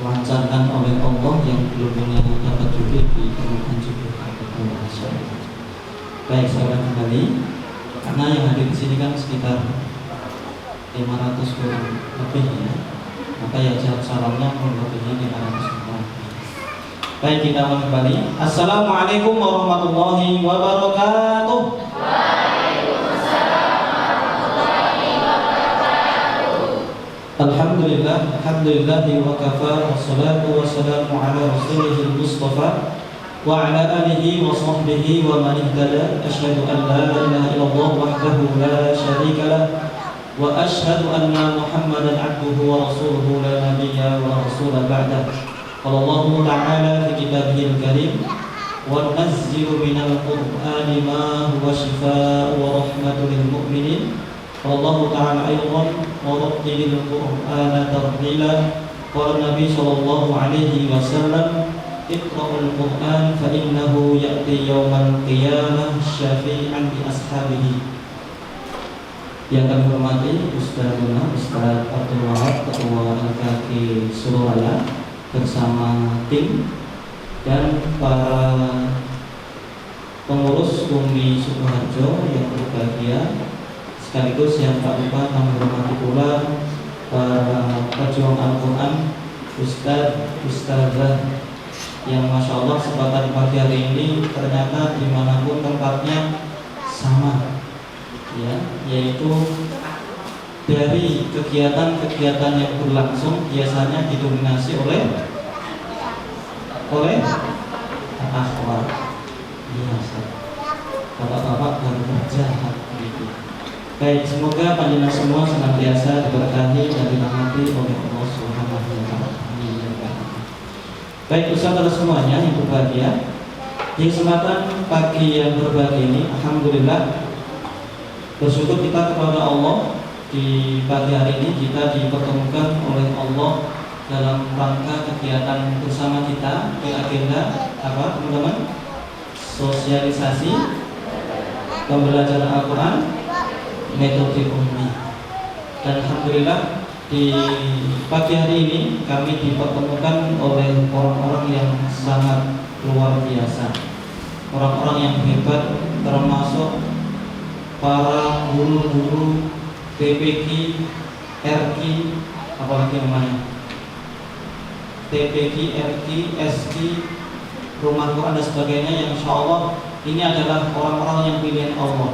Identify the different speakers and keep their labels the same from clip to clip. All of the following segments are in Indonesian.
Speaker 1: lancarkan oleh Allah yang belum dapat duduk di permukaan juga Masya Allah. Baik, sahabat kembali, karena yang hadir di sini kan sekitar 500 kurang lebih ya, maka ya jawab salamnya kurang lebihnya 500 orang. Baik, kita mulai kembali. Assalamualaikum warahmatullahi wabarakatuh. Alhamdulillah, alhamdulillahi wa kafa, wassalatu wassalamu ala rasulihil mustafa wa ala alihi wa sahbihi wa man ihtada. Asyhadu an la ilaha illallah wahdahu la syarika lah wa asyhadu anna Muhammadan abduhu wa rasuluhu la nabiyya wa rasula ba'dah. Qala Allah ta'ala fi kitabihil karim wa nunazzilu minal qur'ani ma huwa shifaa'un wa rahmatun lil mu'minin. Allah Ta'ala aydan warattilil Qur'ana tartila. Qala Nabi sallallahu alaihi wasallam, iqra'ul Qur'an fa innahu ya'ti yaumal qiyamah syafi'an li ashabihi. Yang kami hormati Ustazuna Ustaz Abdul Wahab, Ketua LKK Surabaya bersama tim dan para pengurus Umi Sukoharjo yang berbahagia, sekaligus yang tak lupa kami hormati pula para pejuang Al-Quran, Ustazah yang Masya Allah kesempatan pagi hari ini ternyata dimanapun tempatnya sama ya, yaitu dari kegiatan-kegiatan yang berlangsung biasanya didominasi oleh akhwat. Iya, bapak-bapak baru berjahat begitu. Baik, semoga panjenengan semua senantiasa diberkahi dan dirahmati oleh Allah Subhanahu wa taala. Baik, saudara semuanya yang berbahagia, di kesempatan pagi yang berbahagia ini alhamdulillah bersyukur kita kepada Allah, di pagi hari ini kita dipertemukan oleh Allah dalam rangka kegiatan bersama kita di agenda apa teman-teman? Sosialisasi pembelajaran Al-Quran metode ummi. Dan alhamdulillah di pagi hari ini kami dipertemukan oleh orang-orang yang sangat luar biasa, orang-orang yang hebat, termasuk para guru-guru TPQ, RQ, apalagi namanya TPQ, RQ, SQ, Rumah Quran dan sebagainya, yang insya Allah ini adalah orang-orang yang pilihan Allah.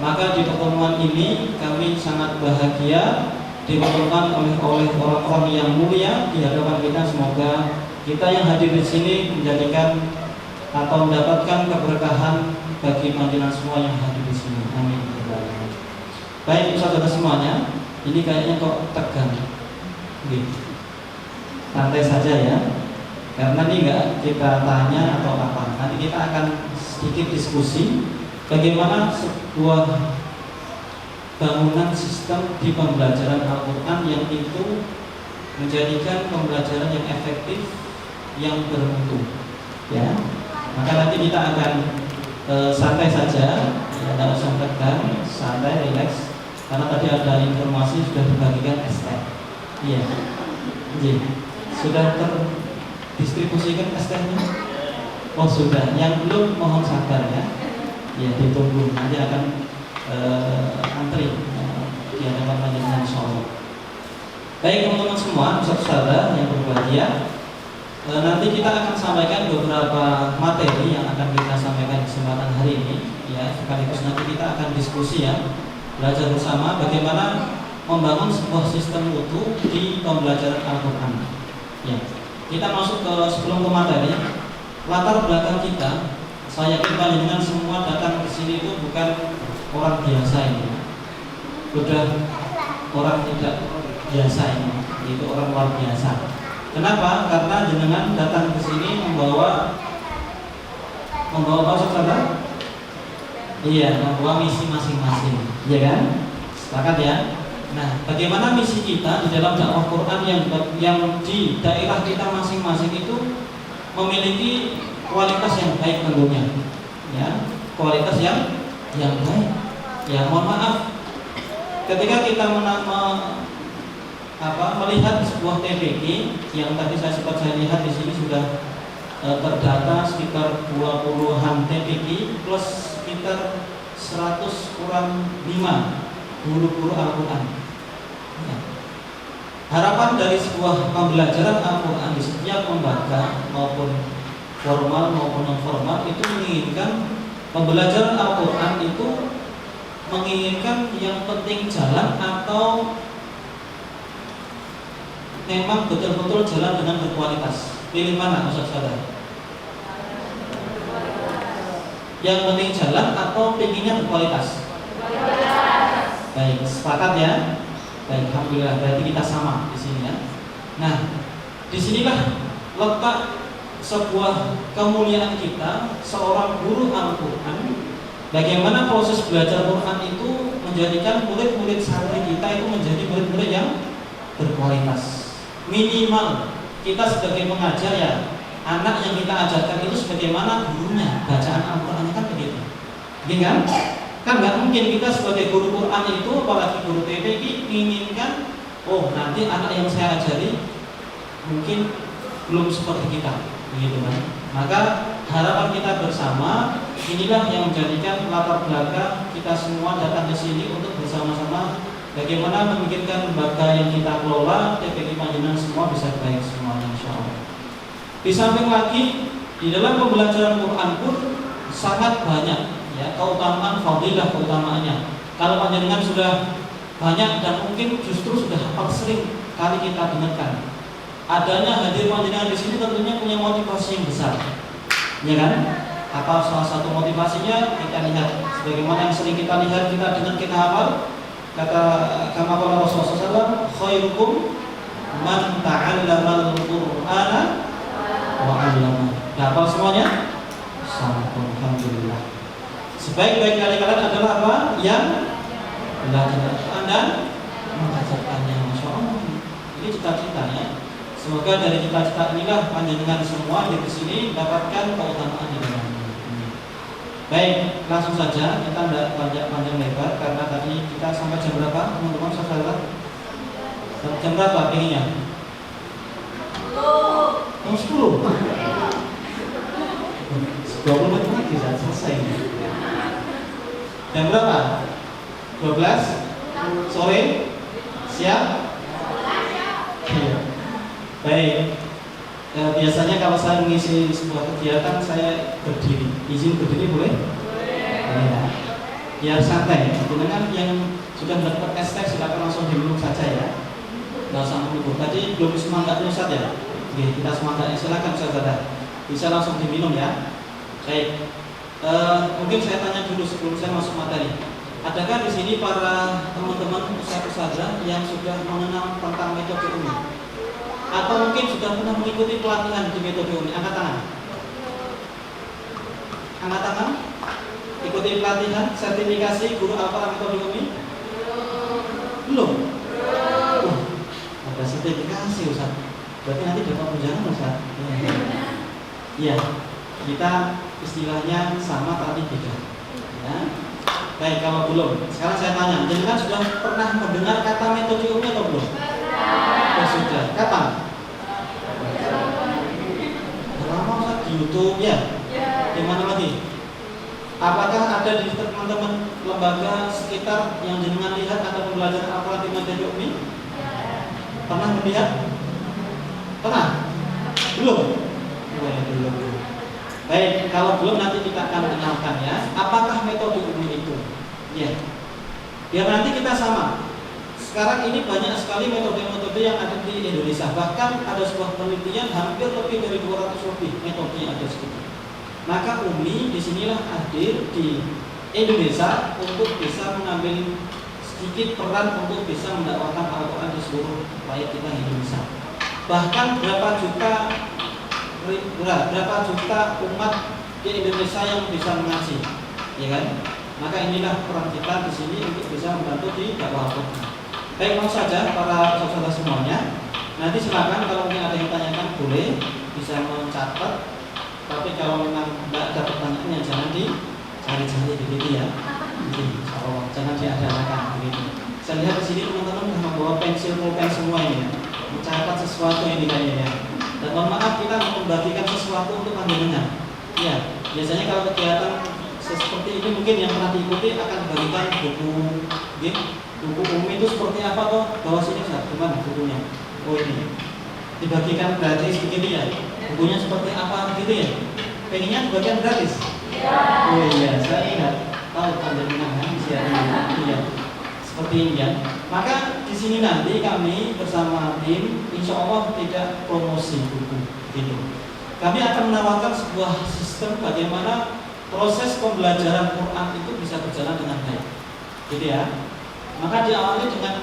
Speaker 1: Maka di pertemuan ini kami sangat bahagia dipertemukan oleh orang-orang yang mulia di hadapan kita. Semoga kita yang hadir di sini menjadikan atau mendapatkan keberkahan bagi panjenengan semua yang hadir di sini. Amin. Baik, saudara semuanya, ini kayaknya kok tegang. Santai saja ya, karena ini enggak kita tanya atau apa. Nanti kita akan sedikit diskusi bagaimana sebuah bangunan sistem di pembelajaran Al-Quran yang itu menjadikan pembelajaran yang efektif, yang bermutu ya. Maka nanti kita akan santai saja, tidak usah tegang, santai, relax. Karena tadi ada informasi sudah dibagikan ST. Iya. Sudah terdistribusikan ST-nya? Oh sudah, yang belum mohon sabar ya. Ya ditunggu, nanti akan antri di hadapan panjenengan insyaallah. Baik teman-teman semua, saudara yang berbahagia, nanti kita akan sampaikan beberapa materi yang akan kita sampaikan di kesempatan hari ini ya, sekaligus nanti kita akan diskusi ya, belajar bersama bagaimana membangun sebuah sistem utuh di pembelajaran Al-Quran ya. Kita masuk ke sebelum ke materi, latar belakang kita. Saya yakin panjenengan semua datang ke sini itu bukan orang biasa ini, sudah orang tidak biasa ini, itu orang luar biasa. Kenapa? Karena jenengan datang ke sini membawa apa saudara? Iya, membawa misi masing-masing, ya kan? Sepakat ya? Nah, bagaimana misi kita di dalam dakwah Quran yang di daerah kita masing-masing itu memiliki kualitas yang baik tentunya, ya, kualitas yang baik. Ya, mohon maaf, ketika kita melihat sebuah TPG yang tadi saya lihat di sini sudah terdata sekitar 20-an TPG plus sekitar 100 kurang 5 guru-guru Al-Quran. Ya. Harapan dari sebuah pembelajaran Al-Quran di setiap lembaga maupun formal maupun non formal itu menginginkan pembelajaran Al-Quran itu menginginkan yang penting jalan atau memang betul-betul jalan dengan berkualitas. Pilih mana Ustaz Saudara? Yang penting jalan atau pinginnya berkualitas? Baik, sepakat ya. Baik, alhamdulillah. Berarti kita sama di sini ya. Nah, disinilah letak sebuah kemuliaan kita seorang guru Al-Quran. Bagaimana proses belajar Quran itu menjadikan murid-murid santri kita itu menjadi murid-murid yang berkualitas. Minimal kita sebagai pengajar ya, anak yang kita ajarkan itu sebagaimana gurunya, bacaan Al-Quran kan begitu. Kan? Kan nggak mungkin kita sebagai guru Quran itu, apalagi guru TPG, menginginkan oh nanti anak yang saya ajari mungkin belum seperti kita, begitu kan? Maka harapan kita bersama inilah yang menjadikan latar belakang kita semua datang ke sini untuk bersama-sama bagaimana memikirkan lembaga yang kita kelola, TPG Panjenengan semua bisa baik semuanya insyaallah. Di samping lagi di dalam pembelajaran Quran pun sangat banyak ya keutamaan fadilah keutamaannya. Kalau Panjenengan sudah banyak dan mungkin justru sudah hafal sering kali kita dengarkan. Adanya hadir Panjenengan di sini tentunya punya motivasi yang besar. Ya kan? Apa salah satu motivasinya kita lihat sebagaimana yang sering kita lihat, kita dengar, kita hafal. Kata kama Rasulullah SAW, khairukum man ta'allamal Qur'ana wa 'allama. Hafal semuanya? Alhamdulillah. Sebaik-baik kalian adalah apa? Yang belajar Al-Quran dan mengajarkannya. Masya Allah. Ini cita-citanya. Semoga dari cita-cita inilah panjenengan semua di sini dapatkan keutamaan yang banyak. Baik, langsung saja kita tidak panjang lebar karena tadi kita sampai jam berapa teman-teman saudara? Jam berapa pengennya? 10. 20 menit lagi sudah selesai. Jam berapa? 12 sore. Siap? Iya. Baik. Biasanya kalau saya mengisi sebuah kegiatan saya berdiri. Izin berdiri boleh? Ya. Biar santai. Dengan yang sudah mendapat STEK silakan langsung diminum saja ya. Nggak usah menunggu. Tadi belum semangatnya Ustaz ya. Oke, kita semangatnya silakan saudara. Bisa langsung diminum ya. Baik. Mungkin saya tanya dulu sebelum saya masuk materi. Adakah di sini para teman-teman ustaz-ustazah yang sudah mengenal tentang metode ini? Atau mungkin sudah pernah mengikuti pelatihan di metode ini? Angkat tangan. Angkat tangan. Ikuti pelatihan sertifikasi guru Al-Quran metode ini? Belum. Ada sertifikasi Ustaz. Berarti nanti dapat tunjangan Ustaz. Iya. Kita istilahnya sama tapi beda. Ya. Baik, kalau belum, sekarang saya tanya, jenengan sudah pernah mendengar kata metode ini atau belum? Oh, sudah. Kapan? Lama Ustaz di YouTube ya? Di mana lagi? Apakah ada di teman-teman lembaga sekitar yang jenengan lihat atau pembelajaran Al-Quran di metode ini? Pernah melihat? Pernah? Belum? Belum. Baik, kalau belum nanti kita akan kenalkan ya. Apakah metode ini itu? Ya. Biar nanti kita sama. Sekarang ini banyak sekali metode-metode yang ada di Indonesia. Bahkan ada sebuah penelitian hampir lebih dari 200 lebih metode yang ada sekitar. Maka Umi disinilah hadir di Indonesia untuk bisa mengambil sedikit peran untuk bisa mendakwakan Al-Quran di seluruh rakyat kita di Indonesia. Bahkan berapa juta umat di Indonesia yang bisa mengaji, ya kan? Maka inilah peran kita di sini untuk bisa membantu di dakwah Al-Quran. Baik, langsung saja para saudara semuanya. Nanti silakan kalau mungkin ada yang tanyakan boleh bisa mencatat. Tapi kalau memang tidak ada pertanyaannya jangan dicari-cari begitu ya. Jadi, jangan diadakan begitu. Saya lihat di sini teman-teman sudah membawa pensil pulpen semua ini ya, mencatat sesuatu ini kayaknya ya. Dan mohon maaf kita membagikan sesuatu untuk panjenengan. Ya, biasanya kalau kegiatan seperti ini mungkin yang pernah diikuti akan dibagikan buku, buku umum itu seperti apa kok? Bawa sini Ustaz, gimana bukunya? Oh ini, dibagikan gratis begini ya. Bukunya seperti apa gitu ya? Pengennya dibagikan gratis? Oh iya, saya ingat tahu panjenengan kan di sini ya. Seperti ini ya. Maka di sini nanti kami bersama tim, insya Allah tidak promosi buku, gitu. Kami akan menawarkan sebuah sistem bagaimana proses pembelajaran Quran itu bisa berjalan dengan baik, gitu ya. Maka diawali dengan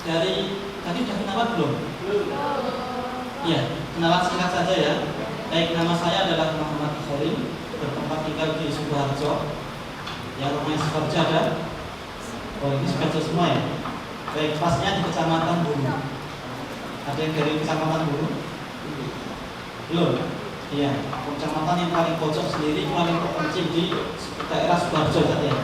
Speaker 1: dari tadi sudah kenalan belum? Iya, kenalan singkat saja ya. Baik, nama saya adalah Muhammad Khalil, bertempat tinggal di Sukoharjo. Ya, rumahnya Sukoharjo ada. Oh ini Sukoharjo semua ya. Baik, pasnya di Kecamatan Bulu. Ada yang dari Kecamatan Bulu? Belum? Iya, kecamatan yang paling pojok sendiri, paling terpencil di daerah Sukoharjo saja.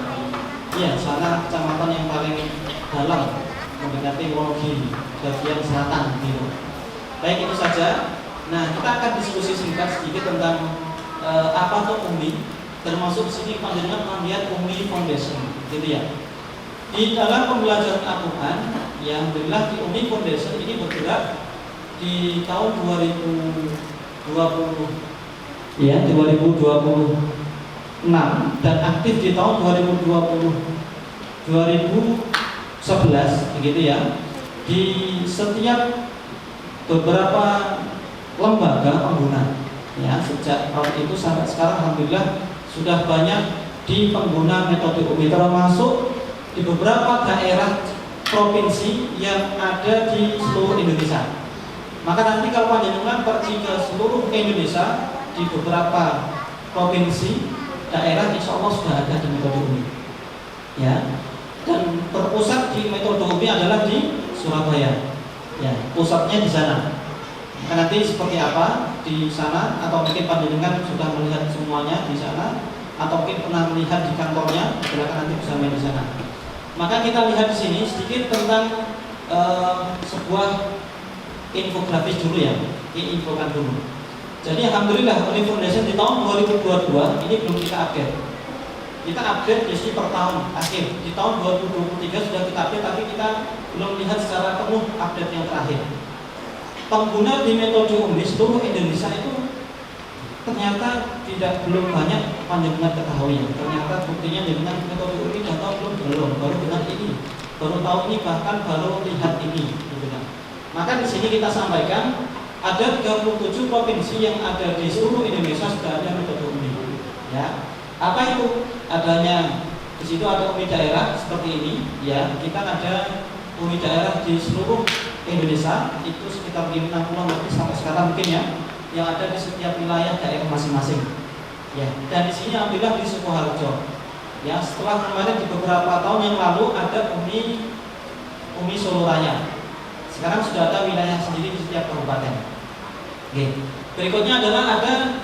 Speaker 1: Iya, sana kecamatan yang paling dalam mendekati Wonogiri, bagian selatan gitu. Baik, itu saja. Nah, kita akan diskusi singkat sedikit tentang apa itu UMI, termasuk sini panjenengan melihat UMI Foundation, gitu ya. Di dalam pembelajaran Al-Quran, yang alhamdulillah di UMI Foundation ini bergerak di tahun 2020, ya 2026 dan aktif di tahun 2011, begitu ya. Di setiap beberapa lembaga pengguna, ya sejak tahun itu sampai sekarang alhamdulillah sudah banyak di pengguna metode UMI, termasuk di beberapa daerah provinsi yang ada di seluruh Indonesia. Maka nanti kalau panjenengan pergi ke seluruh Indonesia di beberapa provinsi daerah, insya Allah sudah ada di metode UMI, ya. Dan terpusat di metode UMI adalah di Surabaya, ya. Pusatnya di sana. Maka nanti seperti apa di sana, atau mungkin panjenengan sudah melihat semuanya di sana, atau mungkin pernah melihat di kantornya, silakan nanti bisa main di sana. Maka kita lihat di sini sedikit tentang sebuah infografis dulu ya, ini infokan dulu. Jadi alhamdulillah UMI Foundation di tahun 2022 ini belum kita update. Kita update di sini per tahun akhir. Di tahun 2023 sudah kita update, tapi kita belum lihat secara penuh update yang terakhir. Pengguna di metode UMI seluruh Indonesia itu ternyata belum banyak panjenengan ketahui ya. Ternyata buktinya dengan metode UMI sudah tahu belum, baru dengan ini, baru tahu ini, bahkan baru lihat ini, gitu kan. Maka di sini kita sampaikan ada 37 provinsi yang ada di seluruh Indonesia sudah ada metode UMI. Ya, apa itu? Adanya di situ ada UMI daerah seperti ini. Ya, kita ada UMI daerah di seluruh Indonesia itu sekitar 60 lebih sampai sekarang mungkin ya, yang ada di setiap wilayah daerah masing-masing. Ya, dan di sini alhamdulillah di Sukoharjo. Ya, setelah kemarin di beberapa tahun yang lalu ada UMI Solo Raya. Sekarang sudah ada wilayah sendiri di setiap kabupaten. Oke. Berikutnya adalah ada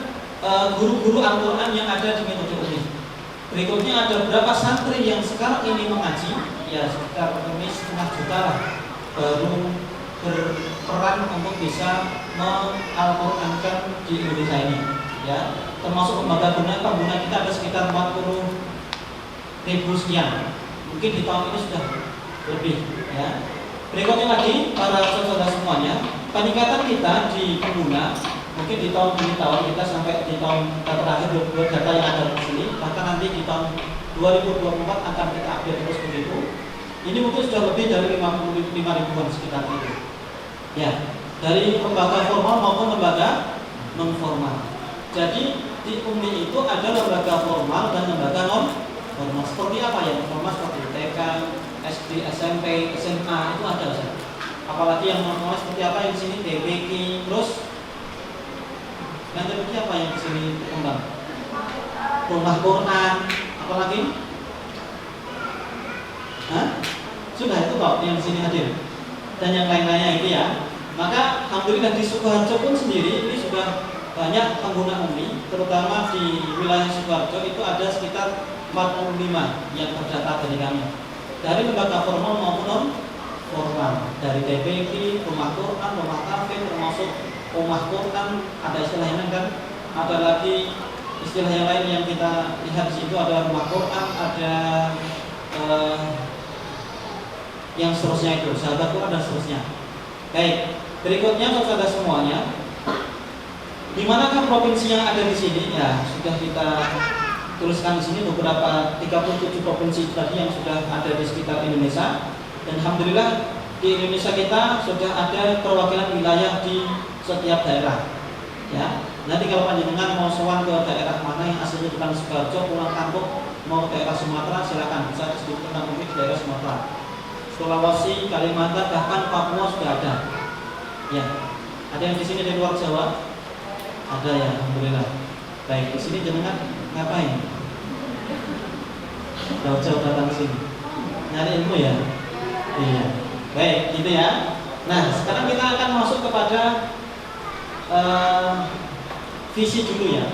Speaker 1: guru-guru Al-Quran yang ada di metode UMI. Berikutnya ada berapa santri yang sekarang ini mengaji, ya sekitar setengah juta lah, baru berperan untuk bisa mengal-Qurankan di Indonesia ini. Ya, termasuk lembaga pengguna kita ada sekitar 40.000 sekian. Mungkin di tahun ini sudah lebih. Ya. Berikutnya lagi para saudara semuanya, peningkatan kita di pengguna mungkin di tahun ini kita sampai di tahun terakhir data yang ada di sini, bahkan nanti di tahun 2024 akan kita update terus begitu. Ini mungkin sudah lebih dari 55.000-an sekitar itu. Ya, dari lembaga formal maupun lembaga non formal. Jadi di UMI itu ada lembaga formal dan lembaga non formal. Seperti apa ya? Formal seperti TK, SD, SMP, SMA itu ada. Apalagi yang non formal seperti apa yang di sini DBK, terus yang terjadi apa yang di sini berkembang? Rumah Quran, apalagi? Hah? Sudah itu kok yang di sini hadir. Dan yang lain-lainnya itu ya. Maka alhamdulillah di Sukoharjo pun sendiri ini sudah banyak pengguna UMI, terutama di wilayah Sukoharjo itu ada sekitar 45 yang terdata dari kami. dari lembaga formal maupun non formal, dari DPD, rumah Quran, rumah kafe, termasuk rumah Quran, ada istilahnya kan, ada lagi istilah yang lain yang kita lihat di situ, ada rumah Quran, ada yang seterusnya itu, sahabat Quran dan seterusnya. Baik, berikutnya saudara semuanya, di manakah provinsi yang ada di sini? Ya, sudah kita tuliskan di sini beberapa 37 provinsi tadi yang sudah ada di sekitar Indonesia. Dan alhamdulillah di Indonesia kita sudah ada perwakilan wilayah di setiap daerah. Ya, nanti kalau panjenengan mau sowan ke daerah mana yang aslinya bukan Sidoarjo, pulang kampung mau ke daerah Sumatera, silakan bisa disebutkan mungkin di daerah Sumatera, Sulawesi, Kalimantan, bahkan Papua sudah ada. Ya, ada yang di sini dari luar Jawa? Ada ya, alhamdulillah. Baik, di sini jenengan ngapain? Jauh-jauh datang sini, nyari ilmu ya? Iya. Baik, gitu ya. Nah, sekarang kita akan masuk kepada visi dulu ya.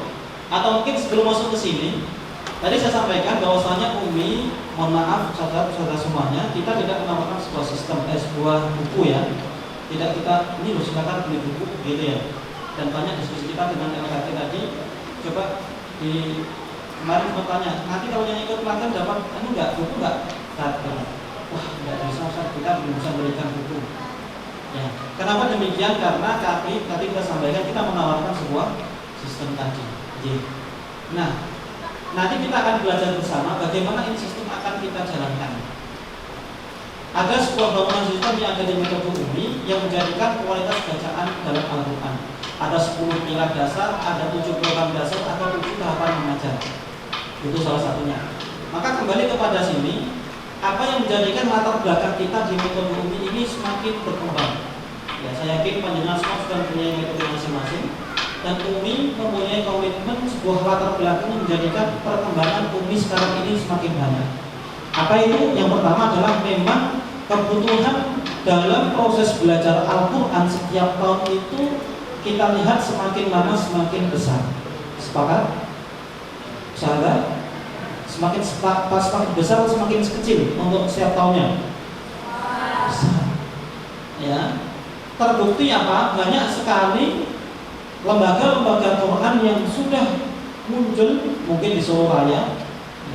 Speaker 1: Atau mungkin sebelum masuk ke sini, tadi saya sampaikan bahwasanya Umi, mohon maaf saudara-saudara semuanya, kita tidak menawarkan sebuah sistem, sebuah buku ya. Tidak kita ini loh silakan beli buku gitu ya. Dan banyak diskusi kita dengan LKT tadi. Coba di kemarin bertanya, nanti kalau yang ikut pelatihan dapat enggak buku enggak? Wah, enggak bisa, kita belum bisa berikan buku. Ya. Kenapa demikian? Karena kami tadi kita sampaikan kita menawarkan sebuah sistem tadi. Nah, nanti kita akan belajar bersama bagaimana ini sistem akan kita jalankan. Ada sebuah bangunan sistem yang ada di metode Umi yang menjadikan kualitas bacaan dalam Al-Quran. Ada 10 pilar dasar, ada 7 program dasar, ada 7 tahapan mengajar. Itu salah satunya. Maka kembali kepada sini, apa yang menjadikan latar belakang kita di metode Umi ini semakin berkembang. Ya, saya yakin panjenengan semua sudah punya metode masing-masing. Dan Umi mempunyai komitmen sebuah latar belakang yang menjadikan perkembangan Umi sekarang ini semakin banyak. Apa itu? Yang pertama adalah memang kebutuhan dalam proses belajar Al-Quran setiap tahun itu kita lihat semakin lama semakin besar. Sepakat? Sahabat? Semakin besar atau semakin kecil untuk setiap tahunnya? Besar. Ya. Terbukti apa? Banyak sekali lembaga-lembaga Quran yang sudah muncul mungkin di Solo Raya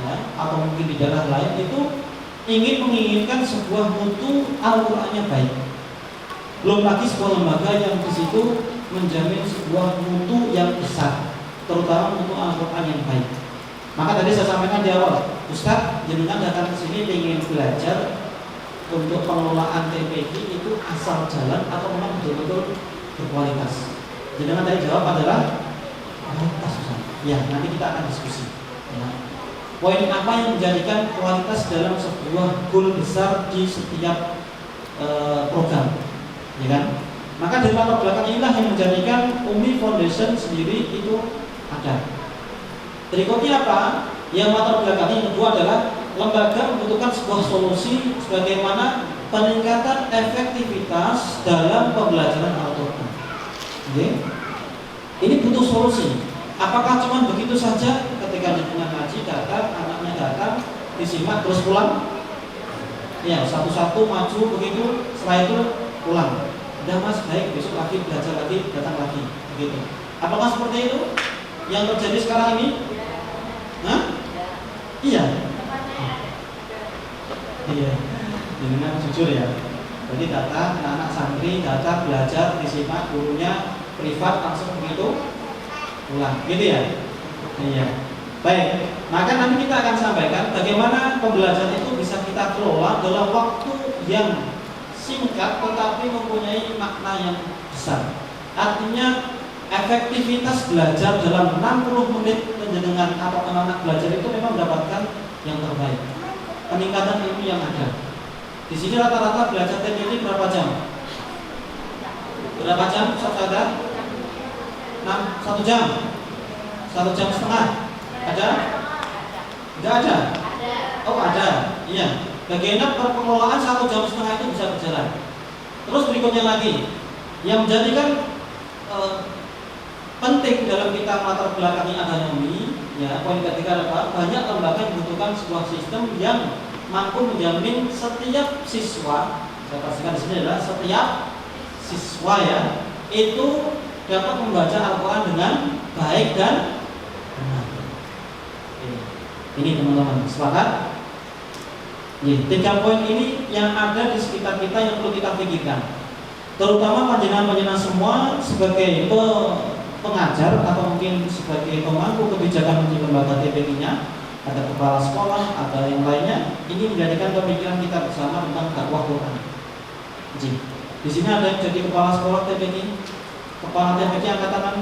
Speaker 1: ya, atau mungkin di daerah lain itu menginginkan sebuah mutu Al-Qur'annya baik. Belum lagi sebuah lembaga yang di situ menjamin sebuah mutu yang besar, terutama mutu Al-Qur'an yang baik. Maka tadi saya sampaikan di awal, Ustaz, jenengan datang ke sini ingin belajar untuk pengelolaan TPD itu asal jalan atau memang betul-betul berkualitas? Jenengan tadi jawab adalah kualitas, Ustaz. Ya, nanti kita akan diskusi. Ya. Poin apa yang menjadikan kualitas dalam sebuah goal besar di setiap program, ya kan? Maka dari latar belakang inilah yang menjadikan Umi Foundation sendiri itu ada. Berikutnya apa? Yang latar belakang yang kedua adalah lembaga membutuhkan sebuah solusi sebagaimana peningkatan efektivitas dalam pembelajaran Al-Quran. Okay? Ini butuh solusi. Apakah cuma begitu saja ketika jenengan ngaji datang, anaknya datang, disimak terus pulang? Ya, satu-satu maju begitu, setelah itu pulang. Udah mas, baik, besok lagi belajar lagi, datang lagi, begitu. Apakah seperti itu yang terjadi sekarang ini? Hah? Iya. Iya. Jenengan jujur ya. Jadi datang, anak santri datang belajar, disimak, gurunya privat langsung begitu pulang, gitu ya? Iya. Baik, maka nanti kita akan sampaikan bagaimana pembelajaran itu bisa kita kelola dalam waktu yang singkat tetapi mempunyai makna yang besar. Artinya efektivitas belajar dalam 60 menit penjenengan atau anak-anak belajar itu memang mendapatkan yang terbaik. Peningkatan ilmu yang ada. Di sini rata-rata belajar TPD berapa jam? Berapa jam, saudara? 1 jam. 1 jam setengah. Ada? Enggak ada? Oh ada. Iya. Bagaimana pengelolaan 1 jam setengah itu bisa berjalan. Terus berikutnya lagi, yang menjadikan penting dalam kita latar belakangi agama ini, ya poin ketiga apa? Banyak lembaga yang membutuhkan sebuah sistem yang mampu menjamin setiap siswa, saya pastikan di sini adalah setiap siswa ya, itu dapat membaca Al-Quran dengan baik dan benar. Ini teman-teman, sepakat? Ya, 3 poin ini yang ada di sekitar kita yang perlu kita pikirkan. Terutama panjenengan-panjenengan semua sebagai pengajar atau mungkin sebagai pemangku kebijakan di lembaga TPI-nya, ada kepala sekolah, ada yang lainnya. Ini menjadikan pemikiran kita bersama tentang dakwah Quran. Jadi, di sini ada yang jadi kepala sekolah TPI, kepala TPI angkat tangan.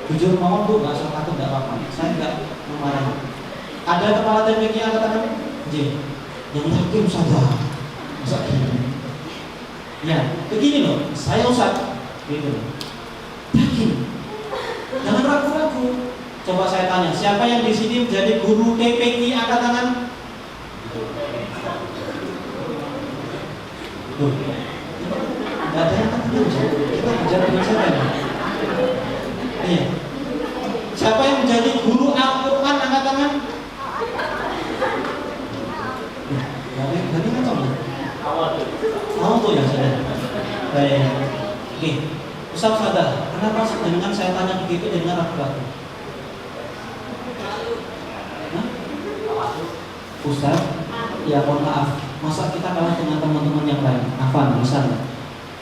Speaker 1: Jujur mohon Bu, nggak usah takut, nggak apa-apa. Saya nggak memarahi. Ada kepala TPI angkat tangan? Jadi, yang yakin saja. Masa gini? Ya, begini loh. Saya Ustaz, gitu loh. Yakin. Jangan ragu-ragu. Coba saya tanya, siapa yang di sini menjadi guru TPI angkat tangan? Loh, nggak ada yang ketemu, kita belajar dengan siapa ya? Iya. Siapa yang menjadi guru Al-Quran angkat tangan? Berarti ngacau ya? Awal tuh ya saudara. Baik. Oke, Ustaz sadar, kenapa dengan saya tanya begitu dengan ragu-ragu? Ustaz, ya mohon maaf, masa kita kalah dengan teman-teman yang lain? Afan, misalnya,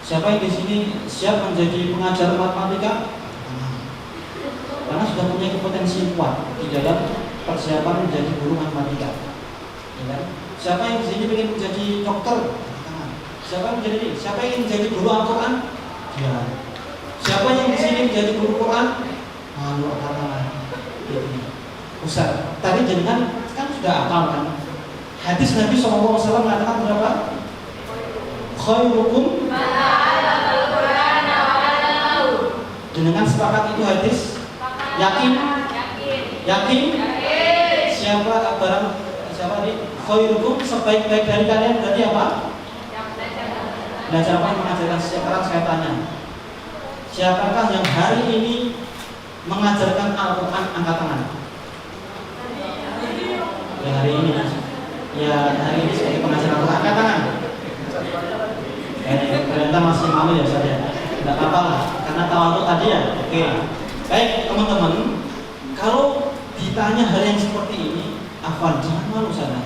Speaker 1: siapa yang di sini siap menjadi pengajar matematika? Karena sudah punya kompetensi kuat di dalam persiapan menjadi guru matematika. Ya. Siapa yang di sini ingin menjadi dokter? Siapa yang menjadi guru Al-Quran? Ya. Siapa yang di sini menjadi guru Quran? Malu katakan. Ustaz, tadi jenengan kan sudah hafal kan? Hadis Nabi SAW mengatakan berapa? Khairukum jenengan sepakat itu hadis? Yakin? Yakin? Siapa di khairukum sebaik-baik dari kalian berarti apa? Belajar apa yang mengajarkan sekarang saya tanya. Siapakah yang hari ini mengajarkan Al-Quran angkat tangan? Ya hari ini. Ya hari ini sebagai pengajar Al-Quran angkat tangan. Ternyata masih malu ya saya. Tidak apa-apa lah, karena tahu tadi ya. Oke. Baik teman-teman, kalau ditanya hal yang seperti ini, Afwan jangan malu sana.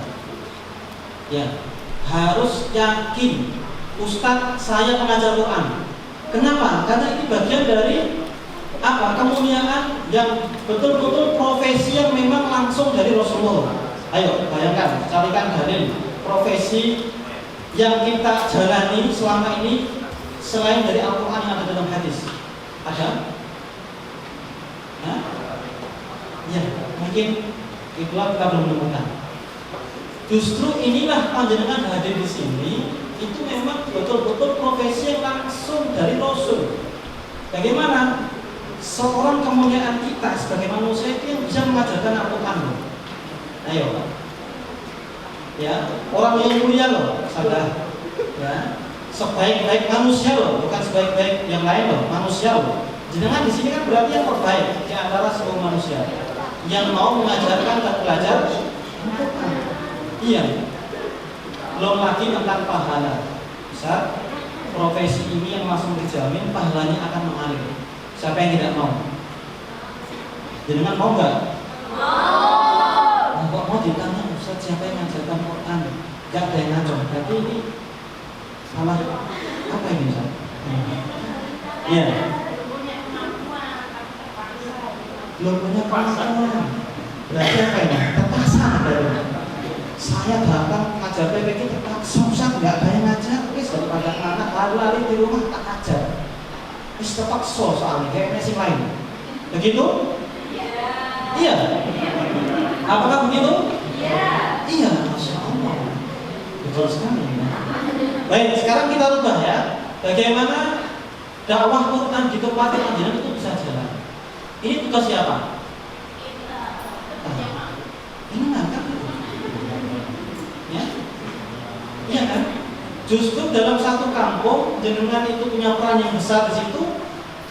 Speaker 1: Ya harus yakin, Ustadz saya pengajar Quran. Kenapa? Karena ini bagian dari apa? Kemuliaan yang betul-betul profesi yang memang langsung dari Rasulullah. Ayo bayangkan, carikan dalil profesi yang kita jalani selama ini selain dari Al-Quran yang ada dalam hadis. Ada? Nah, ya mungkin itulah kita belum menemukan. Justru inilah panjenengan hadir di sini itu memang betul-betul profesi yang langsung dari Rasul. Bagaimana seorang kemuliaan kita sebagai manusia itu yang bisa mengajarkan Al-Quran? Ayo, ya orang yang mulia loh, sadar. Ya, sebaik-baik manusia loh, bukan sebaik-baik yang lain loh, manusia loh. Jenengan di sini kan berarti yang terbaik di antara semua manusia yang mau mengajarkan dan belajar Al-Quran. Iya. Belum lagi tentang pahala. Bisa profesi ini yang langsung dijamin pahalanya akan mengalir. Siapa yang tidak mau? Jenengan mau nggak? Mau. Nah, kok mau ditanya Ustaz siapa yang mengajarkan Quran? Gak ada yang ngaco. Berarti ini salah apa ini Ustaz? Iya. Belum punya kemampuan. Berarti apa ini? Terpaksa dari saya datang ngajar PPK terpaksa Ustaz nggak ada yang ngajar. Wis daripada anak lari-lari di rumah tak ajar. Wis terpaksa soalnya kayak mesin lain. Begitu? Iya. Apakah begitu? Iya, Masya Allah. Betul sekali. Baik, sekarang kita rubah ya. Bagaimana dakwah Quran di tempat panjenengan itu bisa jalan. Ini tugas siapa? Ini ngangkat. Ya, iya kan? Justru dalam satu kampung jenengan itu punya peran yang besar di situ,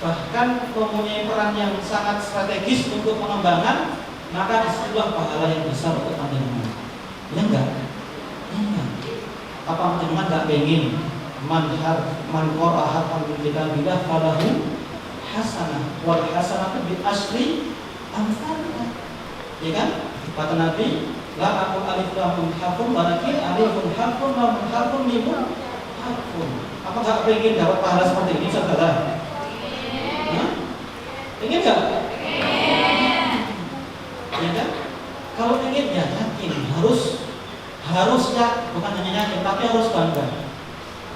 Speaker 1: bahkan mempunyai peran yang sangat strategis untuk pengembangan, maka disitulah pahala yang besar untuk panjenengan. Ya enggak? Iya. Apa teman enggak pengen man qara'a harfan min kitabillah falahu hasanah wal hasanatu bi asri amsalha. Ya kan? Kata Nabi, la aqul alif lam mim harfun walakin alifun harfun lam harfun mim harfun. Apa enggak pengen dapat pahala seperti ini, saudara? Hah? Pengen enggak? Ya kan? Kalau ingin ya yakin, harus ya, bukan hanya yakin tapi harus bangga.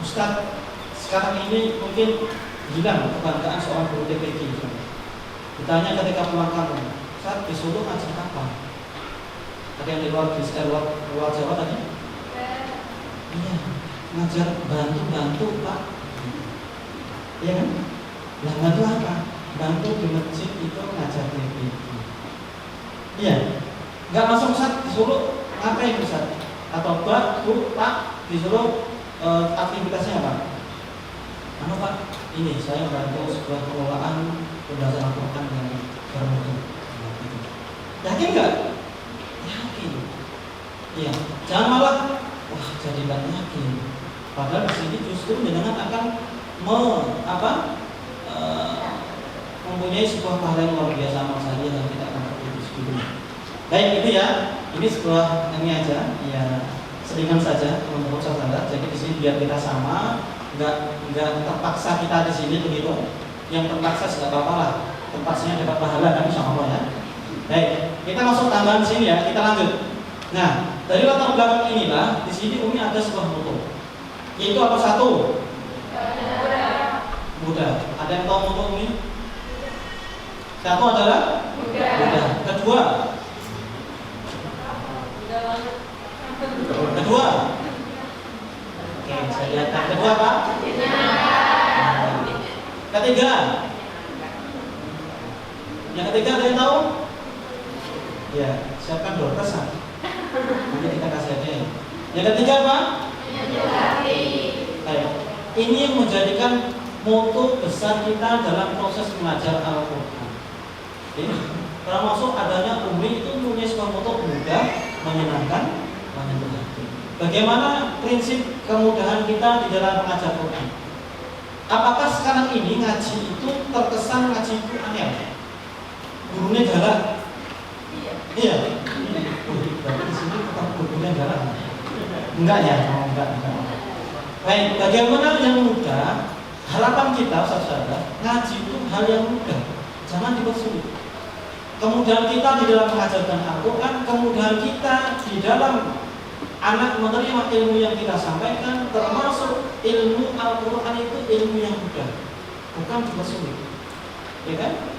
Speaker 1: Ustaz, sekarang ini mungkin hilang kebanggaan seorang guru TPG. Ditanya ketika pulang kampung, Ustaz di Solo ngajar apa? Ada yang di luar Jawa tadi? Iya, ngajar bantu Pak. Iya kan? Lah bantu apa? Bantu di masjid itu ngajar TPG. Iya, nggak langsung Ustaz di Solo ngapain Ustaz? Atau Bu, Pak disuruh aktivitasnya apa? Anu Pak, ini saya bantu sebuah pengelolaan pembelajaran Al-Quran yang bermutu. Yakin nggak? Yakin. Iya, jangan malah wah jadi nggak yakin. Padahal di sini justru dengan akan mempunyai sebuah pahala yang luar biasa amal saja yang tidak akan terputus gitu. Baik, itu ya. Ini sebuah ini aja, ya seringan saja teman-teman saudara. Jadi di sini biar kita sama, nggak terpaksa kita di sini begitu. Yang terpaksa tidak apa-apa lah. Terpaksanya dapat pahala kan insya Allah ya. Baik, kita masuk tambahan sini ya. Kita lanjut. Nah, dari latar belakang inilah di sini Umi ada sebuah moto. Yaitu apa satu? Mudah. Ada yang tahu moto Umi? Satu adalah mudah. Kedua, oke, saya lihat. Kedua apa? Ketiga. Yang ketiga ada yang tahu? Ya, siapkan doorkesan. Nanti kita kasih aja. Yang ketiga apa? Ayo. Ini yang menjadikan moto besar kita dalam proses mengajar Al-Quran. Termasuk adanya Umi itu punya sebuah moto mudah, menyenangkan, menyentuh hati. Bagaimana prinsip kemudahan kita di dalam mengajar Quran? Apakah sekarang ini ngaji itu terkesan ngaji itu angel? Gurunya galak? Iya. Berarti di sini tetap gurunya galak? Enggak ya? Enggak. Baik, bagaimana yang mudah? Harapan kita, saudara, ngaji itu hal yang mudah. Jangan dipersulit. Kemudahan kita di dalam mengajarkan Al-Quran, kemudahan kita di dalam anak menerima ilmu yang kita sampaikan, termasuk ilmu Al-Quran itu ilmu yang mudah, bukan dipersulit. Ya kan?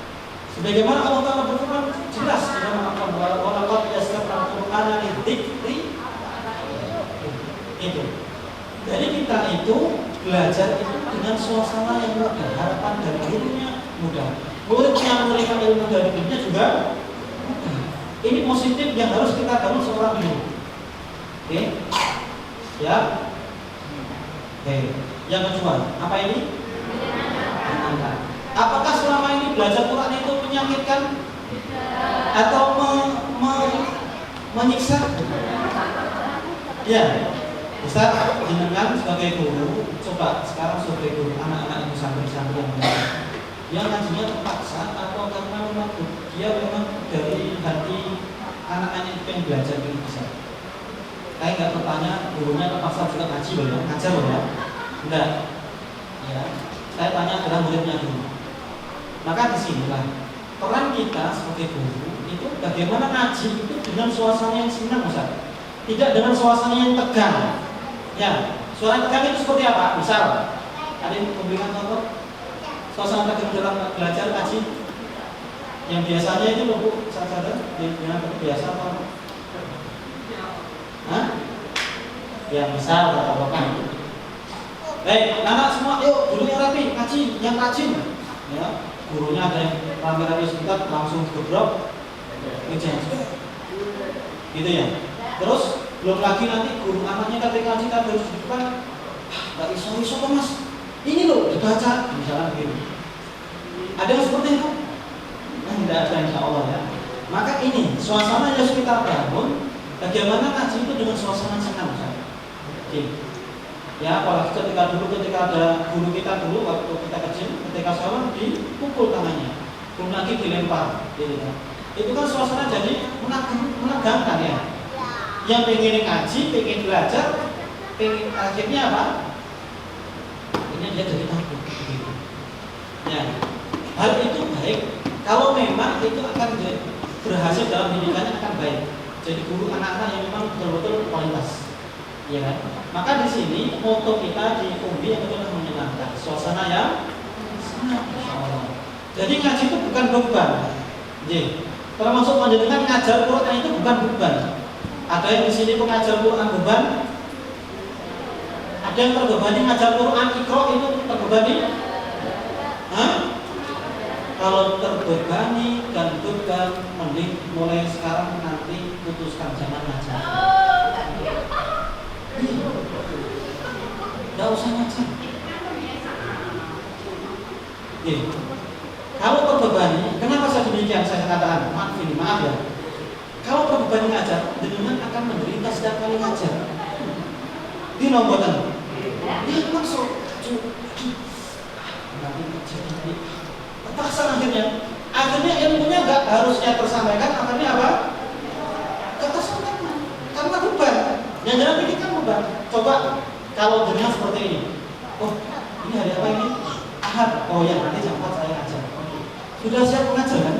Speaker 1: Sebagaimana Allah Ta'ala berfirman jelas di dalam Al-Quran, walaqad yassarnal Qur'ana lidzikri. Itu. Jadi kita itu belajar itu dengan suasana yang mudah, harapan dari gurunya mudah. Murid yang menerima ilmu dari gurunya juga mudah. Ini positif yang harus kita bangun seorang guru. Oke, ya. Oke, yang kedua, apa ini? Menyenangkan. Apakah selama ini belajar Quran itu menyakitkan atau menyiksa? Ya, Ustaz, jenengan sebagai guru, coba sekarang sebagai guru anak-anak ibu santri-santri yang ngajinya terpaksa atau karena memang dia memang dari hati anak-anak itu yang belajar itu bisa. Saya nggak bertanya gurunya terpaksa juga ngaji loh ya, ngajar loh ya, enggak. Ya, saya tanya adalah muridnya dulu. Maka disinilah peran kita sebagai guru itu bagaimana ngaji itu dengan suasana yang senang, Ustaz. Tidak dengan suasana yang tegang. Ya, suasana tegang itu seperti apa? Misal, ada yang memberikan contoh suasana tegang dalam belajar ngaji yang biasanya itu loh Bu, saudara, yang biasa apa? Hah? Ya misal katakan. Baik, anak semua, yuk dulu yang rapi, ngaji, yang rajin. Ya, gurunya ada yang rame-rame sebentar langsung gebrok, ngejar, gitu ya. Terus belum lagi nanti guru anaknya ketika ngaji kan harus di depan, nggak iso kok mas, ini loh dibaca, misalnya begitu. Ada yang seperti itu? Nah, tidak ada insya Allah ya. Maka ini suasana yang harus kita bangun Bagaimana ngaji itu dengan suasana senang, oke. Ya, apalagi ketika ada guru kita dulu waktu kita kecil, ketika sholat dipukul tangannya, belum lagi dilempar, gitu kan. Itu kan suasana jadi menegangkan ya. Yang pengen ngaji, pengen belajar, pengen akhirnya apa? Akhirnya dia jadi takut. Gitu. Ya, hal itu baik. Kalau memang itu akan berhasil dalam pendidikannya akan baik. Jadi guru anak-anak yang memang betul-betul kualitas. Ya kan? Maka di sini moto kita di UMI yang adalah menyenangkan, suasana yang senang. Jadi ngaji itu bukan beban. Jadi, termasuk menjadikan ngajar Quran itu bukan beban. Ada yang di sini pengajar Quran beban? Ada yang terbebani ngajar Quran Iqra itu terbebani? Hah? Kalau terbebani dan beban, mending mulai sekarang nanti putuskan jangan ngajar. Tidak usah ngajar. Kalau terbebani, kenapa saya demikian? Saya katakan, maaf ya. Kalau terbebani ngajar, dengan akan menderita setiap kali ngajar. Di nomboran. Dia maksud terpaksa akhirnya ilmunya nggak harusnya tersampaikan, akhirnya apa? Tersampaikan karena beban. Yang jangan pikirkan beban. Coba kalau dengan seperti ini, oh ini hari apa ini? Ahad. Oh ya nanti jam 4 saya ngajar. Sudah siap mengajar kan?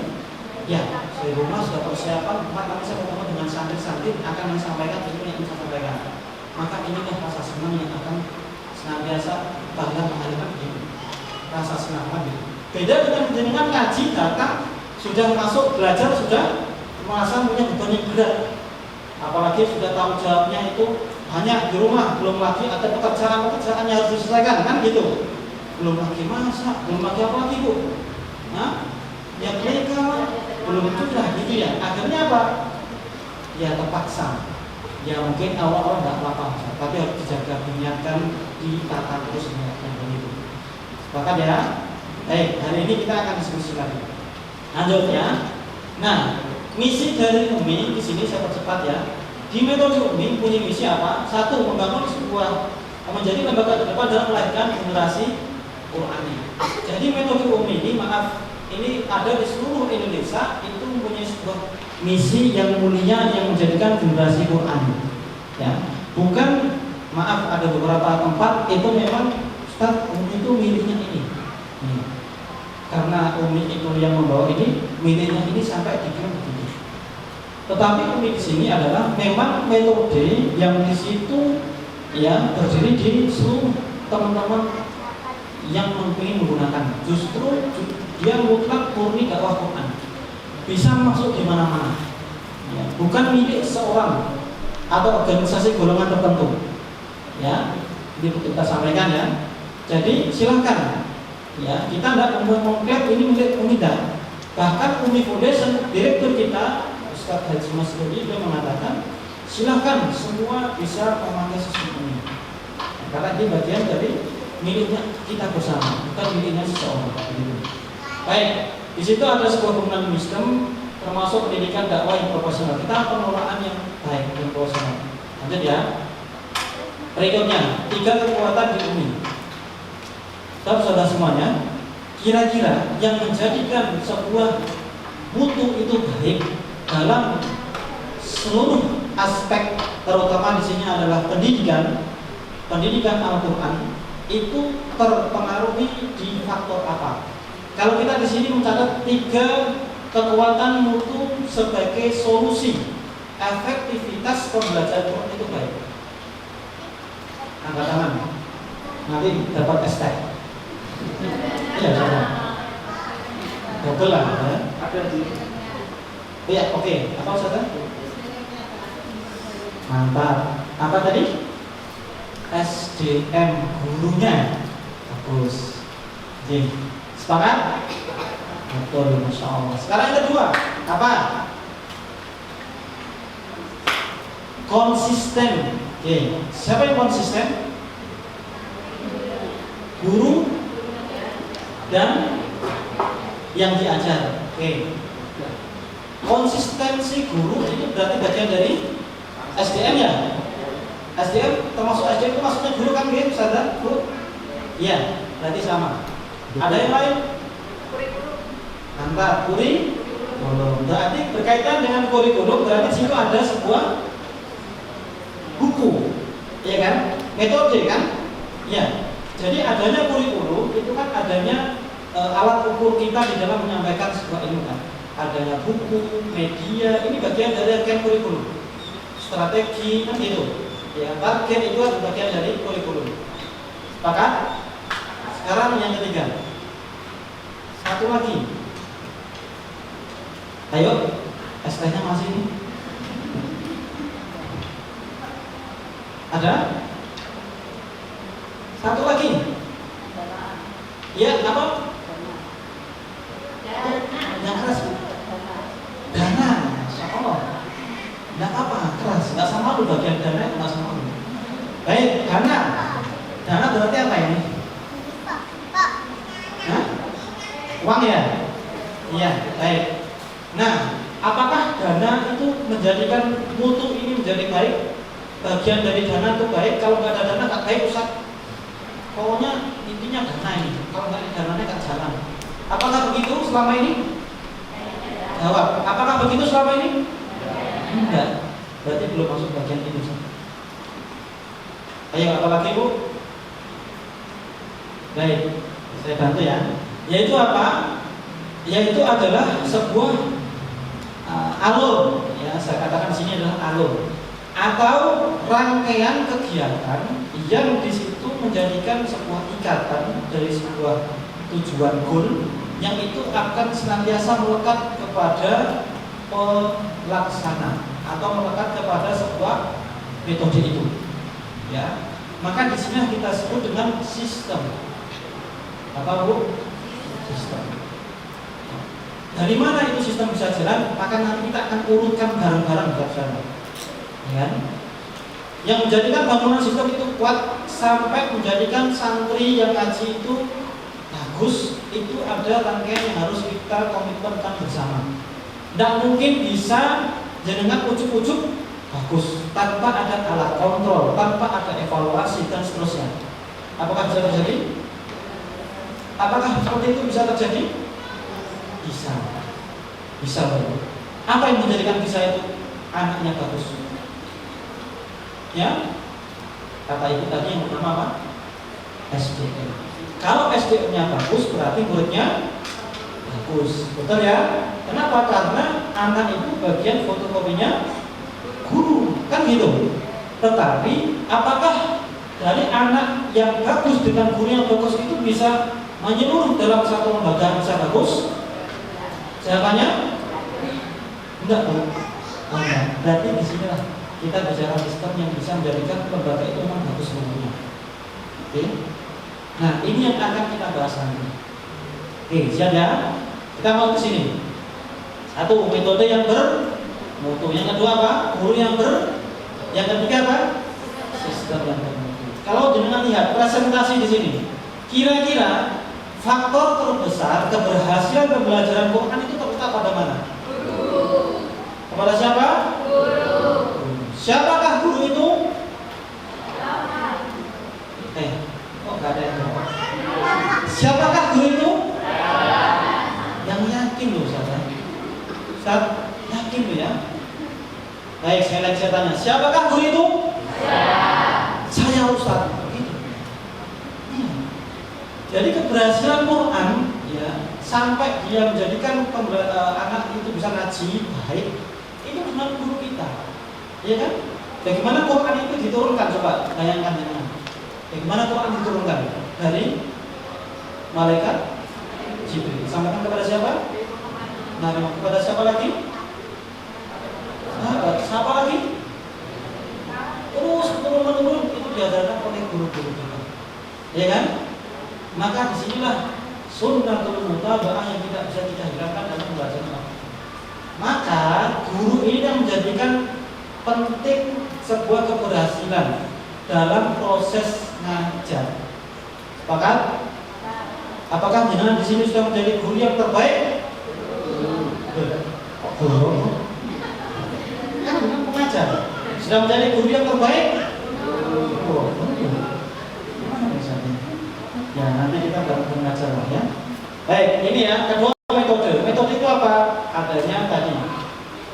Speaker 1: Ya, di rumah sudah persiapan. Nanti saya ketemu dengan santri-santri akan menyampaikan ilmu yang saya sampaikan. Maka inilah rasa senang yang akan senantiasa bangga menghadapan ini. Rasa senang lagi. Beda dengan ngaji datang sudah masuk belajar sudah merasa punya beban yang berat. Apalagi sudah tanggung jawabnya itu banyak di rumah, belum lagi ada pekerjaan yang harus diselesaikan kan gitu. Belum lagi masak, belum lagi apa lagi Bu? Nah, yang mereka belum sudah gitu ya. Akhirnya apa? Ya terpaksa. Ya mungkin awal-awal nggak apa-apa, tapi harus dijaga, diingatkan, ditata terus ingatkan begitu. Bahkan ya, hari ini kita akan diskusi lagi. Lanjutnya, nah misi dari UMI di sini saya percepat ya. Di metode UMI punya misi apa? Satu, membangun sebuah menjadi lembaga terdepan dalam melahirkan generasi Qurani. Jadi metode UMI ini, ini ada di seluruh Indonesia, itu mempunyai sebuah misi yang mulia yang menjadikan generasi Quran. Ya, bukan ada beberapa tempat itu memang Ustaz UMI itu miliknya ini. Karena UMI itu yang membawa ini, miliknya ini sampai diklaim begini. Tetapi UMI di sini adalah memang metode yang di situ ya terdiri di seluruh teman-teman yang ingin menggunakan. Justru dia mutlak murni dakwah Quran. Bisa masuk di mana-mana. Ya, bukan milik seorang atau organisasi golongan tertentu. Ya, ini kita sampaikan ya. Jadi silakan. Ya, kita tidak mengklaim ini milik UMI. Bahkan UMI Foundation, direktur kita Ustaz Haji Mas Dodi dia mengatakan, silakan semua bisa memakai sistem ini. Karena ini bagian dari miliknya kita bersama, bukan miliknya seseorang. Baik. Di situ ada sebuah bangunan sistem termasuk pendidikan dakwah yang proporsional. Kita pengelolaan yang baik dan proporsional. Lanjut ya. Berikutnya, 3 kekuatan di UMI. Saudara semuanya, kira-kira yang menjadikan sebuah mutu itu baik dalam seluruh aspek, terutama di sini adalah pendidikan Al-Quran, itu terpengaruhi di faktor apa? Kalau kita di sini mencatat 3 kekuatan mutu sebagai solusi efektivitas pembelajaran Quran itu baik. Angkat tangan, nanti dapat ST. Iya, coba. Double lah, ya. Ada di. Iya, oke. Apa Ustaz? Mantap. Apa tadi? SDM gurunya bagus. Jadi sepakat? Betul, Masya Allah. Sekarang yang kedua, apa? Konsisten. Oke, siapa yang konsisten? Guru dan yang diajar. Oke. Konsistensi guru itu berarti bagian dari SDM ya? SDM termasuk SDM itu maksudnya guru kan gitu, Ustazah? Bu? Iya, berarti sama. Ada yang lain? Antar kurikulum. Berarti berkaitan dengan kurikulum, berarti di situ ada sebuah buku, ya kan? Metode kan? Ya. Jadi adanya kurikulum itu kan adanya alat ukur kita di dalam menyampaikan sebuah ilmu kan. Adanya buku, media, ini bagian dari kurikulum. Strategi kan gitu. Ya, target itu adalah bagian dari kurikulum. Sepakat? Sekarang yang ketiga. Satu lagi. Ayo, ST-nya masih ini. Ada? Satu lagi. Ya, apa? Yang keras. Dana. Insyaallah. Enggak apa, keras. Enggak sama lu bagian dana, enggak sama lu. Baik, dana. Dana berarti apa ini? Hah? Uang ya? Iya, baik. Nah, apakah dana itu menjadikan mutu ini menjadi baik? Bagian dari dana itu baik. Kalau nggak ada dana nggak baik, Ustaz. Pokoknya intinya dana ini. Kalau nggak ada dananya nggak jalan. Apakah begitu selama ini? Jawab. Apakah begitu selama ini? Enggak. Berarti belum masuk bagian ini. Ayo, apa lagi Bu? Baik, saya bantu ya. Yaitu apa? Yaitu adalah sebuah alur. Ya, saya katakan di sini adalah alur atau rangkaian kegiatan yang di situ menjadikan sebuah ikatan dari sebuah tujuan goal yang itu akan senantiasa melekat kepada pelaksana atau melekat kepada sebuah metode itu. Ya, maka di sini kita sebut dengan sistem. Apa Bu? Sistem. Dari mana itu sistem bisa jalan? Maka nanti kita akan urutkan bareng-bareng ke sana. Ya. Yang menjadikan bangunan sistem itu kuat sampai menjadikan santri yang ngaji itu bagus, itu ada rangkaian yang harus kita komitmenkan bersama. Tidak mungkin bisa jenengan ujuk-ujuk bagus tanpa ada alat kontrol, tanpa ada evaluasi dan seterusnya. Apakah bisa terjadi? Apakah seperti itu bisa terjadi? Bisa. Bisa betul. Apa yang menjadikan bisa itu anaknya bagus? Ya, kata ibu tadi yang pertama apa? SDM. Kalau SDM-nya bagus, berarti muridnya bagus. Betul ya? Kenapa? Karena anak itu bagian fotokopinya guru, kan gitu. Tetapi apakah dari anak yang bagus dengan guru yang bagus itu bisa menyeluruh dalam satu lembaga bisa bagus? Jawabannya enggak, Bu. Enggak. Berarti di sinilah kita bicara sistem yang bisa menjadikan lembaga itu memang bagus seluruhnya. Oke. Nah, ini yang akan kita bahas nanti. Oke, siap ya? Kita mau ke sini. Satu, metode yang bermutu. Yang kedua apa? Guru yang Yang ketiga apa? Sistem yang bermutu. Kalau dengan lihat presentasi di sini, kira-kira faktor terbesar keberhasilan pembelajaran Quran itu terletak pada mana? Guru. Kepada siapa? Guru. Siapakah guru itu? Kok gak ada yang jawab? Siapakah guru itu? Yang yakin loh, Ustaz. Yakin loh ya. Baik, saya tanya, siapakah guru itu? Saya Ustaz. Jadi keberhasilan Quran ya, sampai dia menjadikan anak itu bisa ngaji baik, itu dengan guru kita. Ya kan? Bagaimana Quran itu diturunkan, coba bayangkan dengan. Bagaimana Quran diturunkan? Dari malaikat Jibril. Sampaikan kepada siapa? Nah, kepada siapa lagi? Siapa lagi? Terus turun-menurun itu diajarkan oleh guru-guru kita. Ya kan? Maka disinilah sunnatul mutaba'ah yang tidak bisa kita hilangkan dalam pembelajaran Al-Quran. Maka guru ini yang menjadikan penting sebuah keberhasilan dalam proses ngajar. Sepakat? Apakah jenengan di sini sudah menjadi guru yang terbaik? Guru. Kan bukan pengajar. Sudah menjadi guru yang terbaik? Oh, gimana misalnya? Ya, nanti kita akan mengajar lah ya. Baik, ini ya, kedua metode. Metode itu apa? Adanya tadi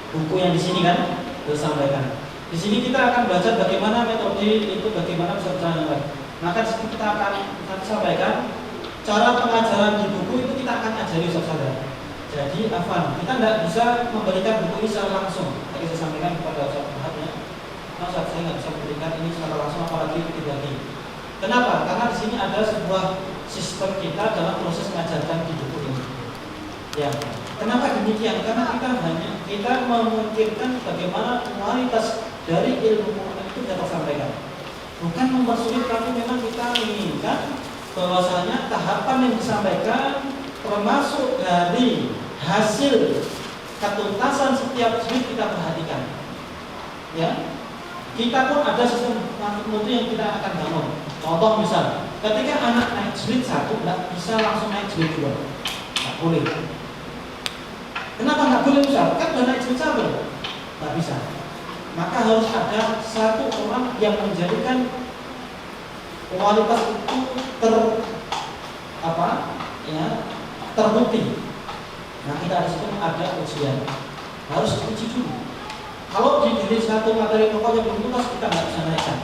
Speaker 1: buku yang di sini kan disampaikan. Di sini kita akan belajar bagaimana metode itu, bagaimana bisa berjalan baik. Maka di sini kita akan sampaikan cara pengajaran di buku itu kita akan ajari saudara. Jadi Afan, kita tidak bisa memberikan buku ini secara langsung. Tadi saya sampaikan kepada Ustaz Muhammadnya, Ustaz saya nggak bisa memberikan ini secara langsung, apalagi dibagi. Kenapa? Karena di sini ada sebuah sistem kita dalam proses mengajarkan di buku ini. Ya, kenapa demikian? Karena kita memungkinkan bagaimana kualitas dari ilmu itu dapat sampaikan. Bukan mempersulit, tapi memang kita menginginkan bahwasanya tahapan yang disampaikan termasuk dari hasil ketuntasan setiap jilid kita perhatikan. Ya, kita pun ada sistem mutu yang kita akan bangun. Contoh misal, ketika anak naik jilid 1, tidak bisa langsung naik jilid 2, tidak boleh. Kenapa nggak boleh misal? Kan sudah naik jilid 1, nggak bisa. Maka harus ada satu orang yang menjadikan kualitas itu terbukti. Nah, kita di situ ada ujian, harus diuji dulu. Kalau di diri satu materi pokoknya belum tuntas, kita nggak bisa naikkan.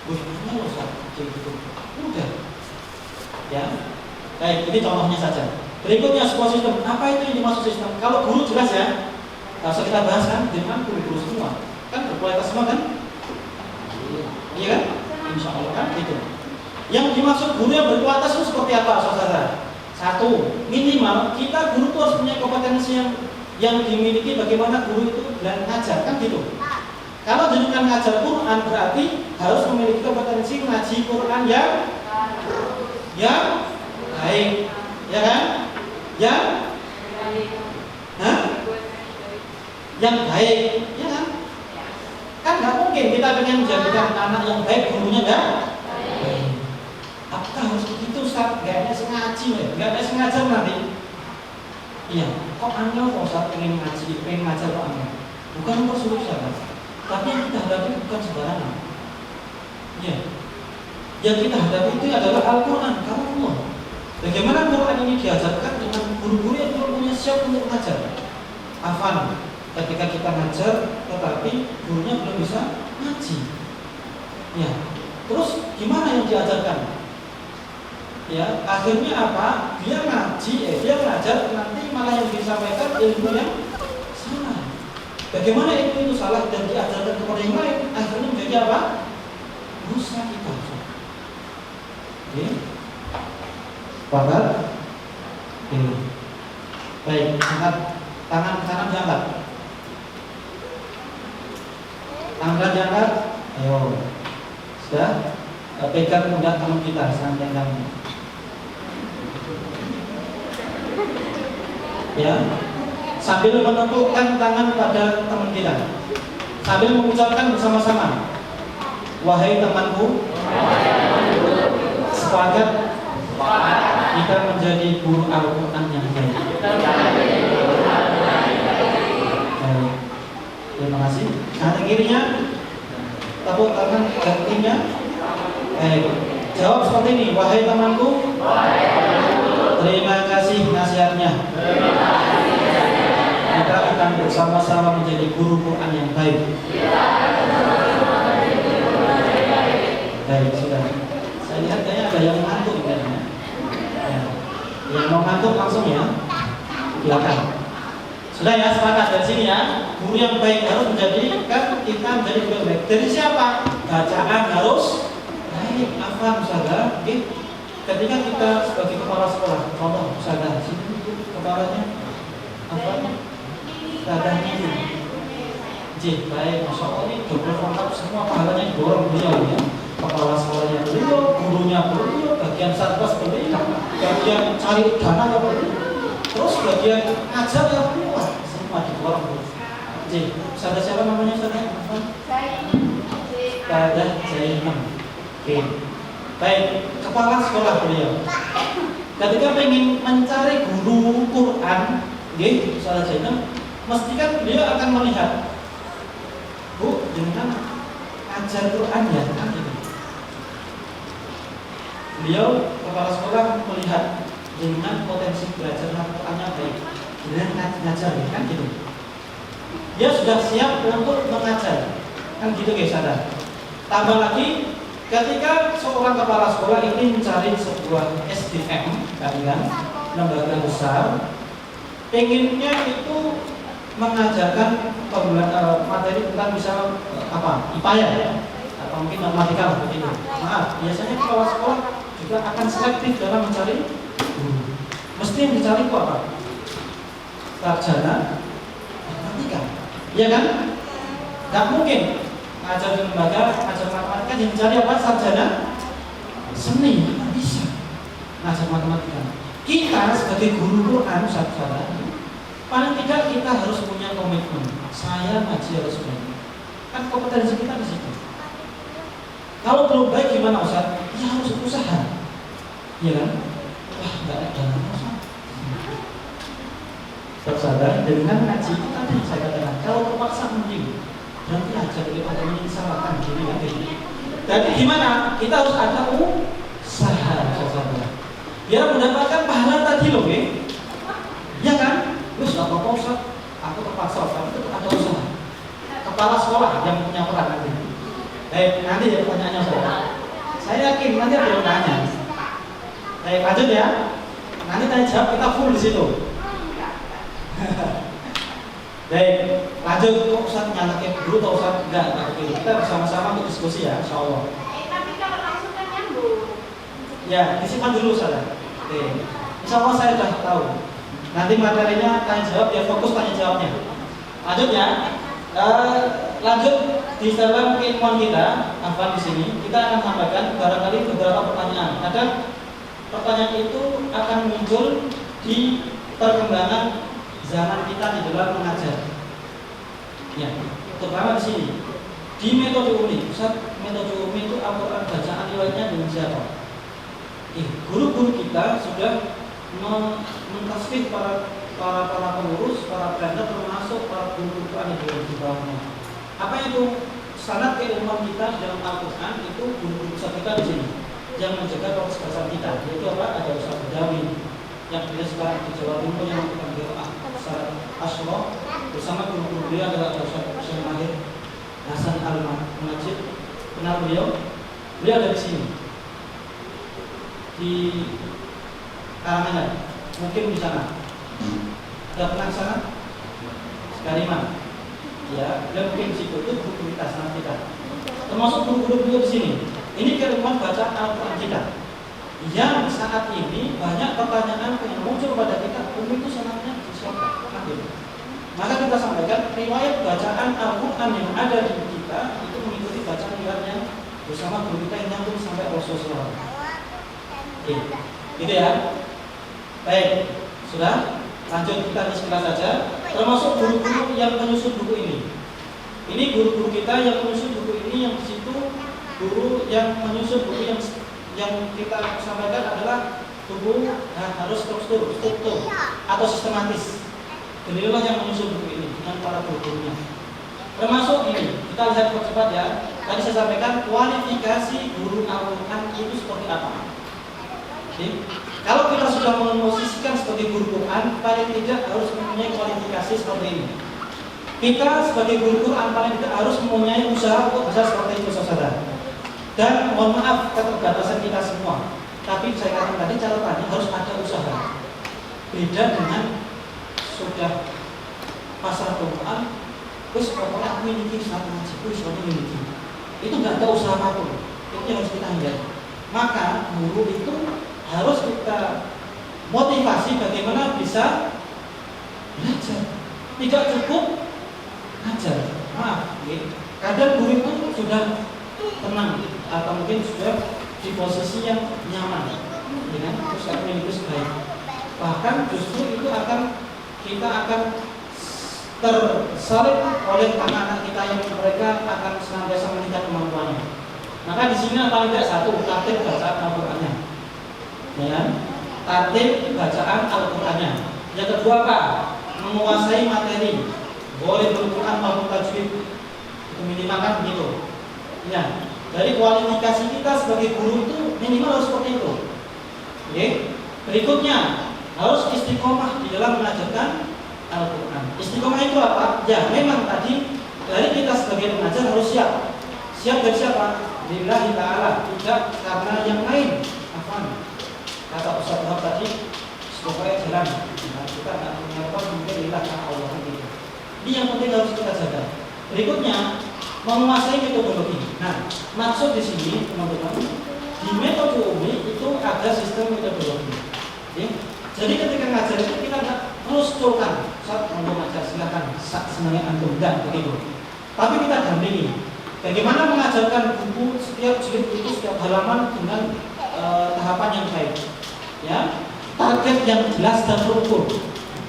Speaker 1: Ini loh gitu. Udah. Ya. Baik, ini contohnya saja. Berikutnya sebuah sistem. Apa itu yang dimaksud sistem? Kalau guru jelas ya. Kalau kita bahas kan, dengan guru semua, kan berkualitas semua kan? Iya kan? Insya Allah kan gitu. Yang dimaksud guru yang berkualitas itu seperti apa, saudara? Satu, minimal kita guru itu harus punya kompetensi yang dimiliki bagaimana guru itu dan ngajar kan gitu. Kalau jadikan ngajar Quran berarti harus memiliki kompetensi ngaji Quran yang baik, ya kan? Yang baik, ya kan? Kan nggak mungkin kita pengen menjadikan anak yang baik gurunya nggak baik. Apakah harus begitu Ustaz? Gak ada sengaja, gak ada sengaja nanti. Iya, kok angel kok Ustaz pengen ngaji, pengen ngajar kok angel? Bukan mempersulit sahabat, tapi yang kita hadapi bukan sembarangan. Iya, yang kita hadapi itu adalah Al-Quran, kalamullah. Bagaimana Quran ini diajarkan dengan guru-guru yang belum punya siap untuk mengajar. Afan, ketika kita ngajar, tetapi gurunya belum bisa ngaji. Ya, terus gimana yang diajarkan? Ya, akhirnya apa? Dia ngaji, dia ngajar, nanti malah yang disampaikan ilmu yang salah. Bagaimana ilmu itu salah dan diajarkan kepada yang lain, akhirnya menjadi apa? Rusak kita. Oke, paham? Oke. Baik, angkat tangan kanan diangkat. Tangan diangkat. Ayo, sudah. Pegang pundak teman kita, santai-santai. Ya, sambil menentukan tangan pada teman kita, sambil mengucapkan bersama-sama, wahai temanku, sepakat kita menjadi guru Al-Quran yang baik. Baik, terima kasih. Kaki kirinya, tepuk tangan gantinya. Baik, jawab seperti ini, wahai temanku, terima kasih nasihatnya. Kita akan bersama-sama menjadi guru Quran yang baik. Baik, sudah. Saya lihat kayaknya ada yang ngantuk kayaknya. Ya. Yang mau ngantuk langsung ya, silakan. Sudah ya, sepakat dari sini ya. Guru yang baik harus menjadikan kita menjadi guru yang baik. Dari siapa? Bacaan harus baik. Apa saudara? Ketika kita sebagai kepala sekolah, contoh saudara, sini kepalanya apa? Saudara ini. Baik, masya Allah ini double lengkap semua pahalanya didorong beliau ya. Kepala sekolahnya beliau, gurunya beliau, bagian satgas beliau, bagian cari dana ya beliau, terus bagian ajar ya beliau, semua didorong beliau. Saudara siapa namanya saudara? Saudara Zainam. Oke. Baik, kepala sekolah beliau. Ketika ingin mencari guru Quran, saudara Zainam, mesti kan beliau akan melihat, Bu, dengan ajar Quran ya kan gitu. Beliau kepala sekolah melihat dengan potensi belajar Al-Qurannya baik, dengan ngajar ya kan gitu. Dia sudah siap untuk mengajar, kan gitu guys ada. Tambah lagi, ketika seorang kepala sekolah ini mencari sebuah SDM, kalian lembaga besar, pengennya itu mengajarkan materi tentang misal IPA ya, atau mungkin matematika begitu. Maaf, biasanya kepala sekolah juga akan selektif dalam mencari guru. Mesti yang dicari itu apa? Sarjana matematika, iya kan? Gak mungkin ngajar di lembaga, ngajar matematika yang mencari apa? Sarjana seni, nggak bisa ngajar matematika. Kita sebagai guru Quran, saudara, paling tidak kita harus punya komitmen. Saya ngaji harus baik. Kan kompetensi kita di situ. Kalau belum baik gimana Ustaz? Ya harus usaha. Iya kan? Wah, nggak ada Ustaz. Saudara, dengan ngaji itu tadi saya katakan, kalau terpaksa mending berarti aja daripada menyesalkan diri nanti. Jadi gimana? Kita harus ada usaha, saudara. Biar mendapatkan pahala tadi loh, ya kan? Wis gak apa-apa Ustaz, aku terpaksa Ustaz, itu ada usaha. Kepala sekolah yang punya peran nanti. Nanti ya pertanyaannya Ustaz. Saya yakin nanti ada yang tanya. Lanjut ya. Nanti tanya jawab kita full di situ. Lanjut kok Ustaz nyalakin dulu atau Ustaz enggak begitu. Kita bersama-sama untuk diskusi ya, insyaallah.
Speaker 2: Tapi kalau langsung kan nyambung.
Speaker 1: Ya, disimpan dulu Ustaz. Insyaallah saya sudah tahu. Nanti materinya tanya jawab, ya fokus tanya jawabnya. Lanjut ya. Lanjut di dalam keilmuan kita, Afwan di sini kita akan sampaikan barangkali beberapa pertanyaan. Kadang pertanyaan itu akan muncul di perkembangan zaman kita di dalam mengajar. Ya, terutama di sini. Di metode umi, Ustaz, metode umi itu Al-Quran bacaan riwayatnya dengan siapa? Guru-guru kita sudah mentasfih para pengurus, para trainer, termasuk para guru Quran di bawahnya. Apa itu sanad keilmuan kita dalam Al-Quran itu guru-guru besar kita di sini yang menjaga proses bahasa kita. Yaitu apa? Ada Ustaz Dawi yang kita sekarang di Jawa Timur yang kita kira Ustaz Asro bersama guru-guru beliau adalah Ustaz Syekh Mahir Hasan Al-Majid. Kenal beliau? Beliau ada di sini di Karanganyar, mungkin di sana. Ada pernah ke sana? Sekali mana? Ya, dan mungkin di situ itu guru kita sana kita. Termasuk guru-guru beliau di sini. Ini keilmuan bacaan Al-Quran kita. Yang saat ini banyak pertanyaan yang muncul pada kita, itu sanadnya siapa? Maka kita sampaikan riwayat bacaan Al-Quran yang ada di kita itu mengikuti bacaan riwayatnya bersama guru kita yang nyambung sampai Rasulullah. Gitu ya. Baik, sudah. Lanjut kita diskusi saja. Termasuk guru-guru yang menyusun buku ini. Ini guru-guru kita yang menyusun buku ini, yang di situ guru yang menyusun buku yang kita sampaikan adalah buku harus struktur atau sistematis. Beliaulah yang menyusun buku ini dengan para guru-gurunya. Termasuk ini, kita lihat percepat ya. Tadi saya sampaikan kualifikasi guru Al-Quran itu seperti apa. Kalau kita sudah memposisikan sebagai guru Quran, paling tidak harus mempunyai kualifikasi seperti ini. Kita sebagai guru Quran paling tidak harus mempunyai usaha untuk bisa seperti itu, saudara. Dan mohon maaf keterbatasan kita semua. Tapi saya katakan tadi catatannya harus ada usaha. Beda dengan sudah pasar Quran, terus pokoknya aku ini satu ngaji, aku ini. Itu nggak ada usaha apapun. Itu yang harus kita hindari. Maka guru itu harus kita motivasi bagaimana bisa belajar. Tidak cukup ngajar. Maaf, kadang guru itu sudah tenang atau mungkin sudah di posisi yang nyaman, dengan terus aktivitas baik. Bahkan justru itu kita akan tersalib oleh anak-anak kita yang mereka akan senantiasa meningkat kemampuannya. Maka di sini paling tidak satu, tertib bacaan Al-Qur'annya. Ya, tertib bacaan Al-Qur'annya. Yang kedua apa? Menguasai materi. Boleh Al-Qur'an maupun tajwid. Itu minimal kan begitu. Ya, dari kualifikasi kita sebagai guru itu minimal harus seperti itu. Oke. Berikutnya harus istiqomah di dalam mengajarkan Al-Quran. Istiqomah itu apa? Ya, memang tadi dari kita sebagai pengajar harus siap. Siap dari siapa? Lillahi ta'ala, tidak karena yang lain. Apa? Kata Ustaz Wahab tadi, supaya jalan. Nah, kita tidak menyapa mungkin lillahi ta'ala Allah gitu. Ini yang penting harus kita jaga. Berikutnya, menguasai metodologi. Nah, maksud di sini teman-teman, di metode umi itu ada sistem metodologi. Ya. Jadi ketika ngajar itu kita tidak terus colkan, saat mau ngajar silakan, senangnya antum dan begitu. Tapi kita dampingi. Bagaimana mengajarkan buku setiap jilid itu setiap halaman dengan tahapan yang baik. Ya, target yang jelas dan terukur.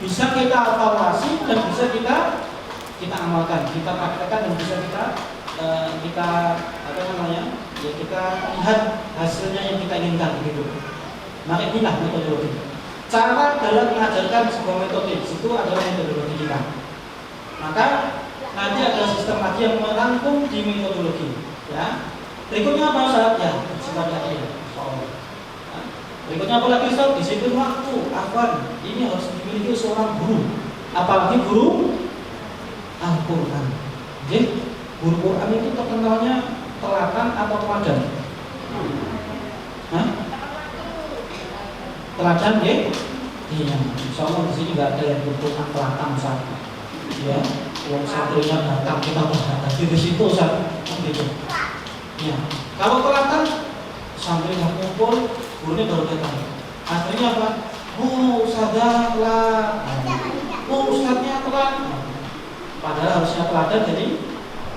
Speaker 1: Bisa kita evaluasi dan bisa kita amalkan, kita praktekkan dan bisa kita apa namanya? Ya kita lihat hasilnya yang kita inginkan begitu. Maka inilah metodologi. Cara dalam mengajarkan sebuah metode itu adalah metodologi kita. Maka nanti ada sistem lagi yang merangkum di metodologi. Ya. Berikutnya apa Ustaz? Ya, sifatnya ya. Berikutnya apa lagi Ustaz? Disiplin waktu. Afwan, ini harus dimiliki seorang guru. Apalagi guru Al-Quran. Jadi guru Quran itu terkenalnya teladan atau teladan? Hah? Teladan ya? Iya. Insya Allah di sini nggak ada yang guru Quran teladan Ustaz. Ya, uang santrinya datang kita menghadapi di situ Ustaz. Gitu. Ya. Kalau teladan santrinya kumpul, gurunya baru datang. Akhirnya apa? Ustazah lah. Ustaznya telat. Padahal harusnya teladan jadi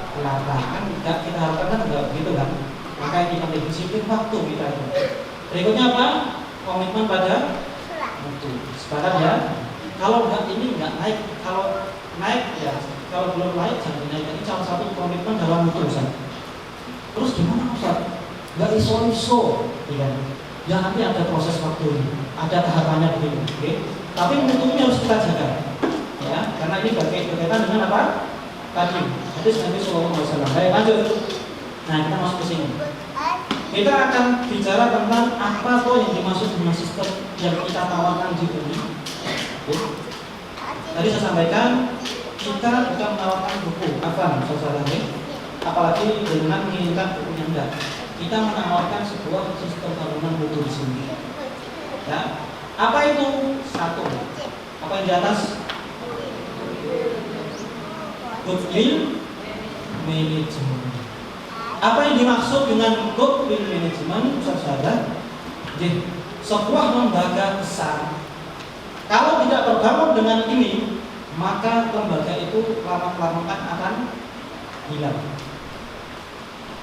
Speaker 1: teladan kan kita harapkan kan enggak begitu kan. Maka ini penting disiplin waktu kita itu. Berikutnya apa? Komitmen pada waktu. Sepakat ya? Kalau enggak ini enggak naik. Kalau naik ya, kalau belum naik jangan dinaikkan. Ini salah satu komitmen dalam waktu Ustaz. Terus gimana Ustaz? Enggak iso-iso, ya. Ya nanti ada proses waktu ini, ada tahapannya begitu, oke? Tapi mutunya harus kita jaga, ya, karena ini berkaitan dengan apa? Tadi, hadis Nabi Sallallahu Alaihi Wasallam. Baik, lanjut. Nah, kita masuk ke sini. Kita akan bicara tentang apa tuh yang dimaksud dengan sistem yang kita tawarkan di sini. Tadi saya sampaikan kita bukan menawarkan buku, apa? Saudara apalagi dengan menginginkan buku yang enggak. Kita menawarkan sebuah sistem bangunan buku di sini. Ya, apa itu? Satu. Apa yang di atas? Goodwill management. Apa yang dimaksud dengan goodwill management, saudara? Jadi, sebuah lembaga besar kalau tidak terbangun dengan ini, maka lembaga itu lama-kelamaan akan hilang.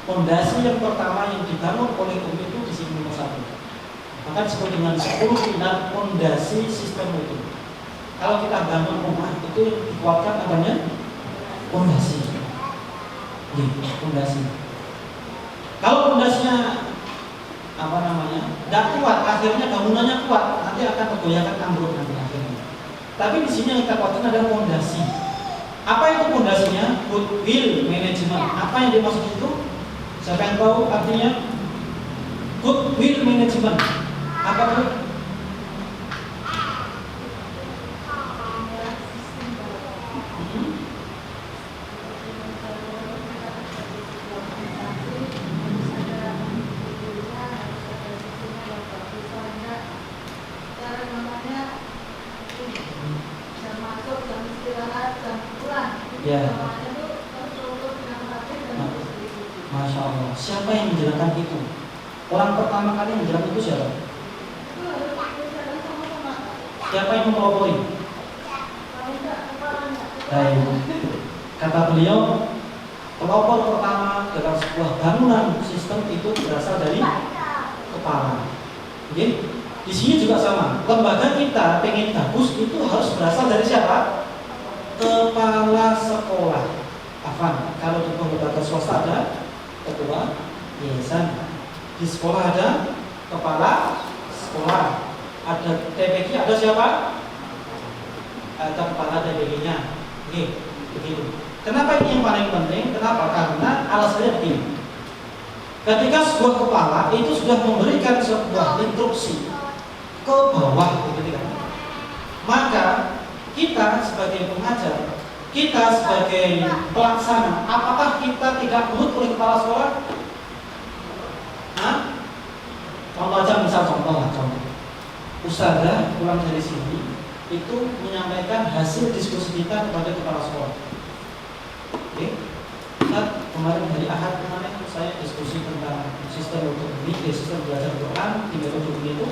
Speaker 1: Fondasi yang pertama yang dibangun oleh UMI itu di sini nomor 1. Maka disebut dengan 10 pilar fondasi sistem itu. Kalau kita bangun rumah itu dikuatkan adanya fondasi. Fondasi. Kalau fondasinya apa namanya? Tidak kuat, akhirnya bangunannya kuat, nanti akan tergoyahkan ambruk nanti akhirnya. Tapi di sini yang kita kuatkan adalah fondasi. Apa itu fondasinya? Goodwill management. Apa yang dimaksud itu? Siapa yang tahu artinya? Goodwill management. Apa itu? Ya. Masya Allah. Siapa yang menjelaskan itu? Orang pertama kali yang menjelaskan itu siapa? Siapa yang mempelopori? Baik. Kata beliau, pelopor pertama dalam sebuah bangunan sistem itu berasal dari kepala. Oke? Di sini juga sama. Lembaga kita pengen bagus itu harus berasal dari siapa? Kepala sekolah. Afan, kalau di lembaga swasta ada ketua yayasan, di sekolah ada kepala sekolah, ada TPQ, ada siapa? Ada kepala TPQ-nya. Oke, begitu. Kenapa ini yang paling penting? Kenapa? Karena alasannya begini. Ketika sebuah kepala itu sudah memberikan sebuah instruksi ke bawah, begitu kan? Maka kita sebagai pengajar, kita sebagai pelaksana, apakah kita tidak nurut oleh kepala sekolah? Hah? Contoh aja, contoh. Ustazah pulang dari sini itu menyampaikan hasil diskusi kita kepada kepala sekolah. Oke, kemarin hari Ahad kemarin saya diskusi tentang sistem untuk ini, sistem belajar Quran, tinggal untuk itu.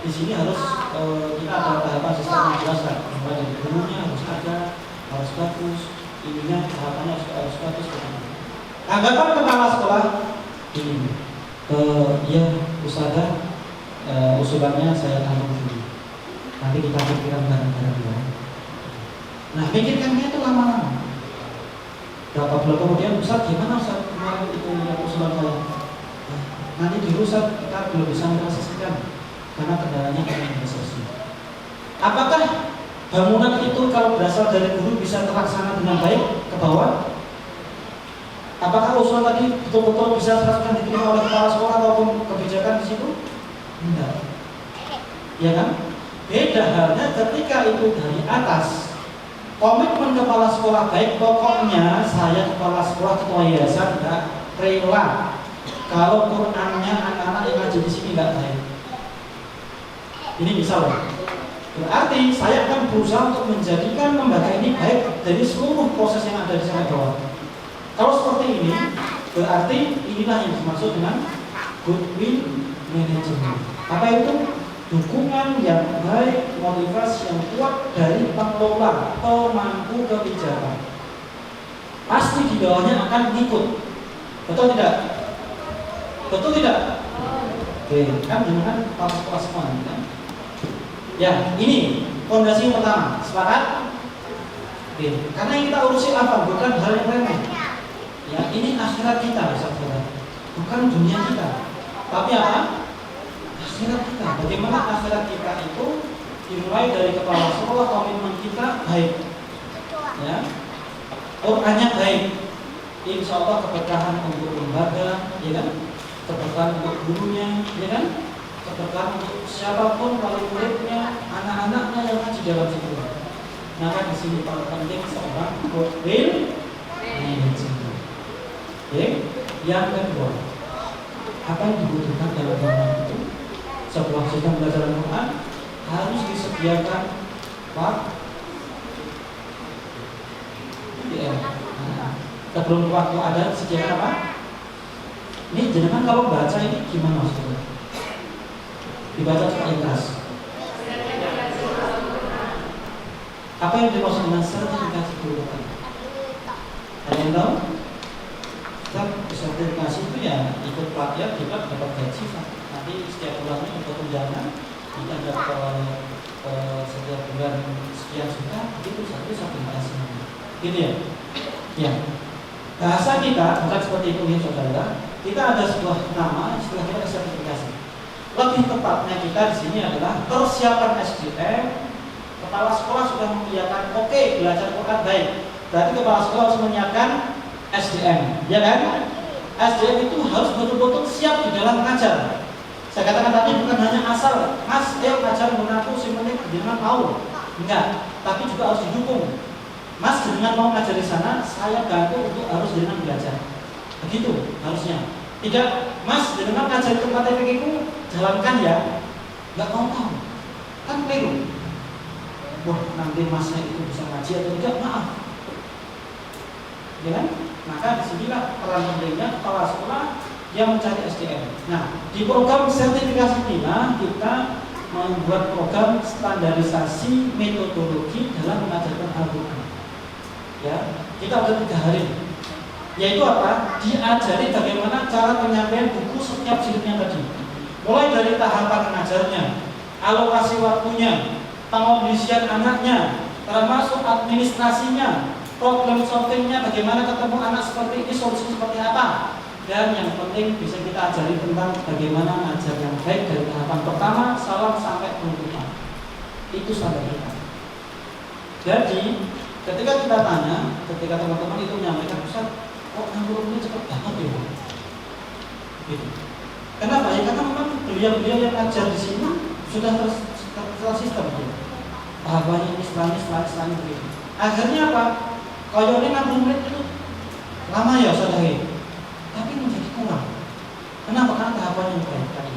Speaker 1: Di sini harus kita ada tahapan sistem yang jelas kan, mulai dari gurunya harus ada, harus bagus, ininya tahapannya harus bagus. Anggapan kepala sekolah ini, ya Ustazah, usulannya saya tanggung dulu. Nanti kita pikirkan bareng-bareng ya. Nah, pikirkannya itu lama-lama. Berapa bulan kemudian, Ustaz gimana Ustaz kemarin itu yang usulan saya? Nanti dulu Ustaz kita belum bisa merealisasikan karena kendalanya kami tidak selesai. Apakah bangunan itu kalau berasal dari guru bisa terlaksana dengan baik ke bawah? Apakah usulan tadi betul-betul bisa terlaksana diterima oleh kepala sekolah ataupun kebijakan di situ? Enggak. Ya kan? Beda halnya ketika itu dari atas. Komitmen kepala sekolah baik, pokoknya saya kepala sekolah ketua yayasan tidak rela kalau Qurannya anak-anak yang ngaji di sini nggak baik. Ini misal, berarti saya akan berusaha untuk menjadikan lembaga ini baik dari seluruh proses yang ada di sana bawah. Kalau seperti ini, berarti inilah yang dimaksud dengan goodwill management. Apa itu? Dukungan yang baik, motivasi yang kuat dari pengelola, pemangku kebijakan. Pasti di bawahnya akan ngikut. Betul tidak? Betul tidak? Oke, kan jangan pas semua kan? Ya, ini fondasi yang pertama. Sepakat? Oke, karena yang kita urusi apa? Bukan hal yang remeh. Ya, ini akhirat kita, saudara. Bukan dunia kita. Tapi apa? Akhirat kita. Bagaimana akhirat kita itu dimulai dari kepala sekolah, komitmen kita baik, ya, Qurannya baik, insya Allah keberkahan untuk lembaga, ya kan, keberkahan untuk gurunya, ya kan, keberkahan untuk siapapun wali muridnya, anak-anaknya yang ngaji dalam situ. Maka di sini paling penting seorang goodwill management. Oke, yang kedua, apa yang dibutuhkan dalam bangunan itu? Sebuah sistem belajar Al-Quran harus disediakan sebelum waktu ada disediakan apa? Ini jenengan kalau baca ini gimana maksudnya? Dibaca cepat ikhlas. Apa yang dimaksud dengan sertifikasi guru? Ada yang tahu? Sertifikasi itu ya ikut pelatihan juga dapat gaji. Nanti setiap bulannya untuk tunjangan kita dapat setiap bulan sekian juta, itu satu sertifikasi, gitu ya. Ya, bahasa kita bukan seperti itu ya saudara. Kita ada sebuah nama istilah kita sertifikasi. Lebih tepatnya kita di sini adalah persiapan SDM. Kepala sekolah sudah mengiyakan, oke, belajar Quran baik. Berarti kepala sekolah harus menyiapkan SDM, ya kan? SDM itu harus betul-betul siap di dalam mengajar. Saya katakan tadi bukan hanya asal, Mas, ayo ngajar mengaku si penting jangan mau, enggak, tapi juga harus didukung. Mas, dengan mau ngajar di sana, saya bantu untuk harus dengan belajar. Begitu harusnya. Tidak, Mas, dengan ngajar di tempat TPK-ku, jalankan ya. Enggak mau, kan keliru. Wah, nanti Masnya itu bisa ngaji atau tidak, maaf. Ya kan? Maka disinilah peran pentingnya kepala sekolah yang mencari SDM. Nah, di program sertifikasi inilah kita membuat program standarisasi metodologi dalam mengajarkan Al-Quran. Ya, kita ada 3 hari. Yaitu apa? Diajari bagaimana cara penyampaian buku setiap jilidnya tadi. Mulai dari tahapan mengajarnya, alokasi waktunya, pengondisian anaknya, termasuk administrasinya, problem solvingnya, bagaimana ketemu anak seperti ini, solusi seperti apa. Dan yang penting bisa kita ajari tentang bagaimana mengajar yang baik dari tahapan pertama salam sampai penutupan. Itu standar kita. Jadi Ketika kita tanya, ketika teman-teman itu menyampaikan, Ustaz, kok 60 menit cepat banget ya? Gitu. Kenapa? Ya karena memang beliau-beliau yang ngajar di sini sudah tersistem gitu. Tahapannya ini selanjutnya begitu. Akhirnya apa? Kalau ini 60 menit itu lama ya Ustaz Hei, tapi menjadi kurang. Kenapa? Karena tahapannya baik tadi.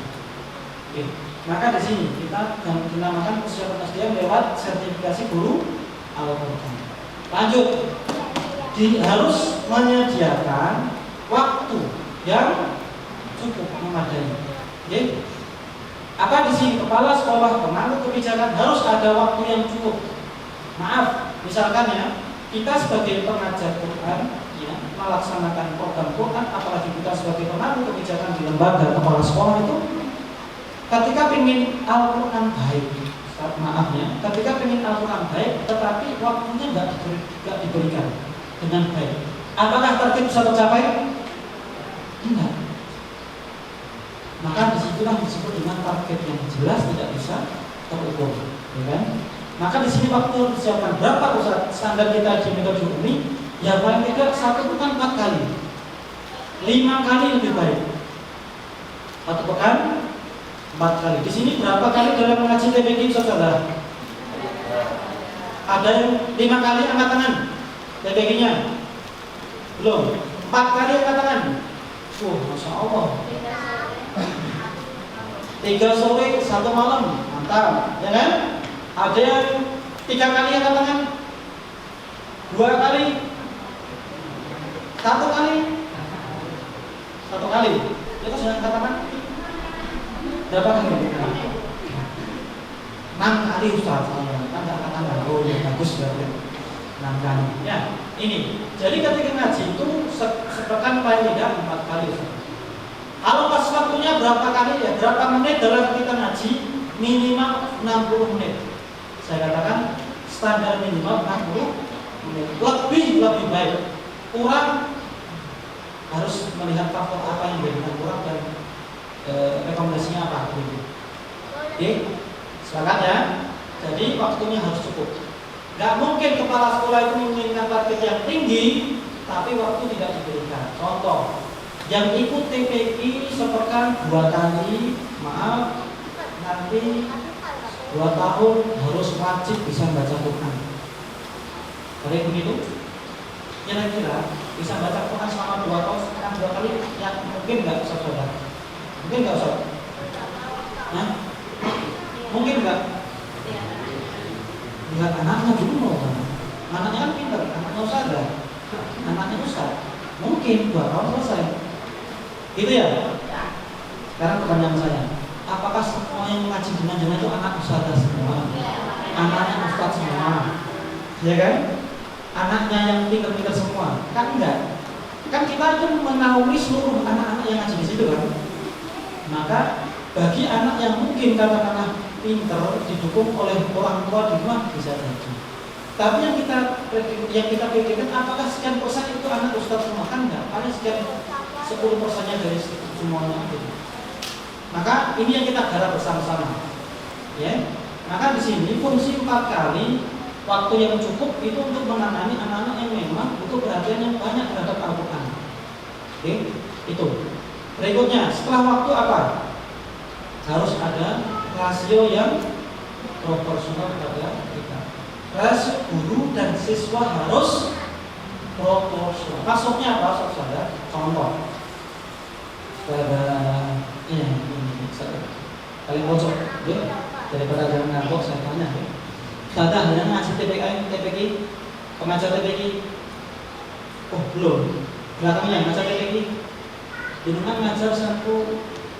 Speaker 1: Oke. Maka di sini kita dinamakan persiapan SDM lewat sertifikasi guru Al-Quran. Lanjut, harus menyediakan waktu yang cukup memadai. Oke. Apa di sini kepala sekolah pemangku kebijakan harus ada waktu yang cukup. Maaf, misalkan ya, kita sebagai pengajar Quran ya, melaksanakan program Quran, apalagi kita sebagai pemangku kebijakan di lembaga kepala sekolah itu, ketika ingin Al-Quran baik, maaf ya, ketika ingin Al-Quran baik, tetapi waktunya nggak diberikan dengan baik, apakah target bisa tercapai? Enggak. Maka disitulah disebut dengan target yang jelas tidak bisa terukur, ya kan? Maka di sini waktu disiapkan berapa Ustaz? Standar kita di metode ini, ya paling tidak 1 pekan 4 kali, 5 kali lebih baik. 1 pekan 4 kali. Di sini berapa kali dalam mengaji TPG saudara? Ada yang 5 kali angkat tangan TPG-nya? Belum. 4 kali angkat tangan? Masya Allah. 3 sore 1 malam, mantap, ya kan? Ada yang 3 kali angkat tangan? 2 kali? 1 kali? 1 kali. Itu sudah angkat tangan? Berapa kali? 6 kali Ustaz. Kan angkat tangan. Oh ya bagus berarti. 6 kali. Ya, ini. Jadi ketika ngaji itu sepekan paling tidak 4 kali Ustaz. Kalau pas waktunya berapa kali ya, berapa menit dalam kita ngaji, minimal 60 menit. Saya katakan standar minimal 60 menit. Lebih baik. Kurang harus melihat faktor apa yang menjadikan kurang dan rekomendasinya apa gitu. Oke, sepakat ya. Jadi waktunya harus cukup. Gak mungkin kepala sekolah itu menginginkan target yang tinggi, tapi waktu tidak diberikan. Contoh, yang ikut TPI sepekan 2 kali, maaf, nanti 2 tahun harus wajib bisa baca Quran. Ada begitu? Kira-kira bisa baca Quran selama 2 tahun sepekan 2 kali, yang mungkin nggak bisa saudara? Mungkin nggak usah? Nah, mungkin nggak? Lihat anaknya dulu mau kan? Anaknya kan pintar, anaknya Ustaz, anaknya Ustaz. Mungkin 2 tahun selesai. Gitu ya? Sekarang pertanyaan saya, apakah semua yang mengaji jenazah itu anak Ustaz semua? Anaknya Ustaz semua? Ya kan? Anaknya yang pintar-pintar semua? Kan enggak? Kan kita itu menaungi seluruh anak-anak yang ngaji di situ kan? Maka bagi anak yang mungkin katakanlah pintar didukung oleh orang tua di rumah bisa jadi. Tapi yang kita pikirkan apakah sekian persen itu anak Ustaz semua? Kan enggak? Paling sekian 10%-nya dari semuanya gitu. Maka ini yang kita garap bersama-sama. Ya. Maka di sini fungsi 4 kali waktu yang cukup itu untuk menangani anak-anak yang memang butuh perhatian yang banyak terhadap Al-Quran. Oke, itu. Berikutnya, setelah waktu apa? Harus ada rasio yang proporsional pada kita. Rasio guru dan siswa harus proporsional. Maksudnya apa? Saudara? Contoh. Ini paling bocor, ya. Daripada jangan ngantuk, saya tanya. Ya. Tanda hanya ngasih TPG, pengajar TPG. Oh belum. Belakangnya ngajar TPG. Dengan ngajar 1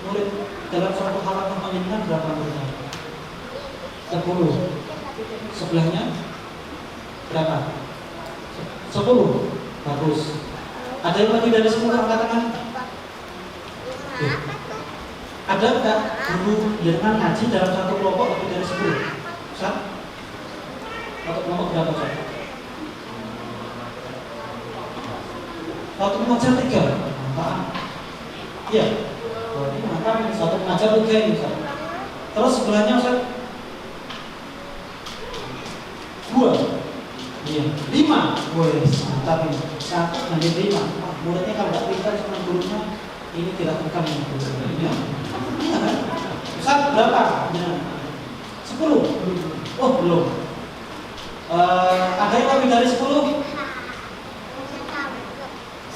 Speaker 1: murid dalam 1 halaman pendidikan berapa muridnya? 10. Sebelahnya berapa? 10. Bagus. Ada yang lebih dari 10 angkat tangan? Ada enggak guru dengan ngaji dalam 1 kelompok lebih dari 10? Ustaz? 1 kelompok berapa Ustaz? 1 pengajar 3. Mantap. Iya. Berarti mantap 1 pengajar 3 ini Ustaz. Terus sebelahnya Ustaz? 2. Iya, 5. Boleh, mantap ini. 1 banding 5. Wah, muridnya kalau nggak pintar sama gurunya, ini dilakukan gitu. Ya. Iya kan? Ustaz berapa? Ya. 10. Oh belum. Ada yang lebih dari 10?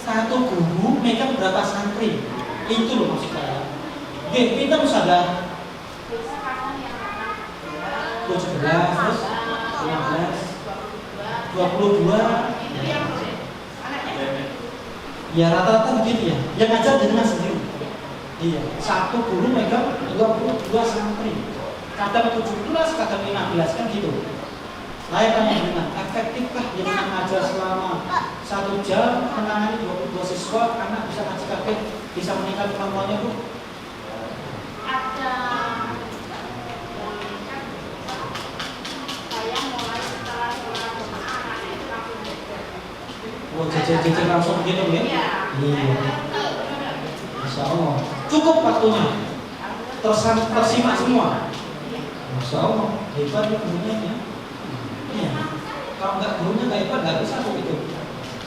Speaker 1: Satu guru megang berapa santri? Itu loh maksud saya. Oke, pintar Ustazah. 17, terus 15, 22. Ya rata-rata begitu ya. Yang ngajar dengan sendiri. Iya, satu guru megang 22 santri. Kadang 17, kadang 15 kan gitu. Saya tanya dengan efektifkah jenengan ngajar selama 1 jam menangani 22 siswa, anak bisa ngaji kakek, bisa meningkat kemampuannya Bu?
Speaker 2: Ada. Saya mulai setelah sholat Jumat, anaknya itu langsung belajar.
Speaker 1: Oh, jajar langsung gitu ya? Iya. Masya Allah. Cukup waktunya. Tersimak semua. Masya Allah. Hebat ya gurunya ya. Iya. Kalau nggak gurunya nggak hebat nggak bisa begitu.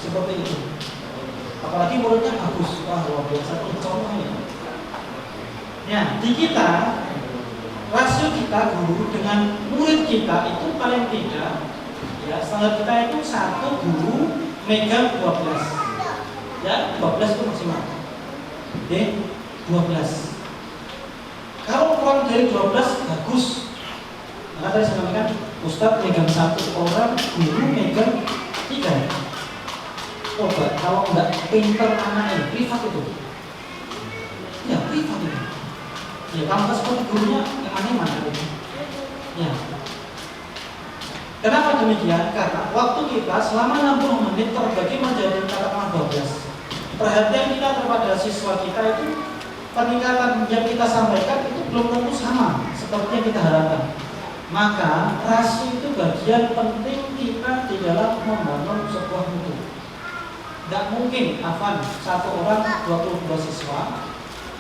Speaker 1: Seperti itu. Apalagi muridnya bagus. Wah luar biasa itu contoh ya. Ya di kita rasio kita guru dengan murid kita itu paling tidak ya standar kita itu 1 guru megang 12. Ya 12 itu maksimal. Oke 12. Kalau kurang dari 12 bagus. Maka tadi saya sampaikan Ustadz megang 1 orang, guru megang 3. Coba kalau nggak pinter anaknya, privat itu. Ya privat itu. Ya kalau nggak seperti gurunya, yang aneh mana itu? Ya. Kenapa demikian? Karena waktu kita selama 60 menit terbagi menjadi katakanlah 12. Perhatian kita kepada siswa kita itu peningkatan yang kita sampaikan itu belum tentu sama seperti yang kita harapkan. Maka rasio itu bagian penting kita di dalam membangun sebuah mutu. Tidak mungkin Afan 1 orang 22 siswa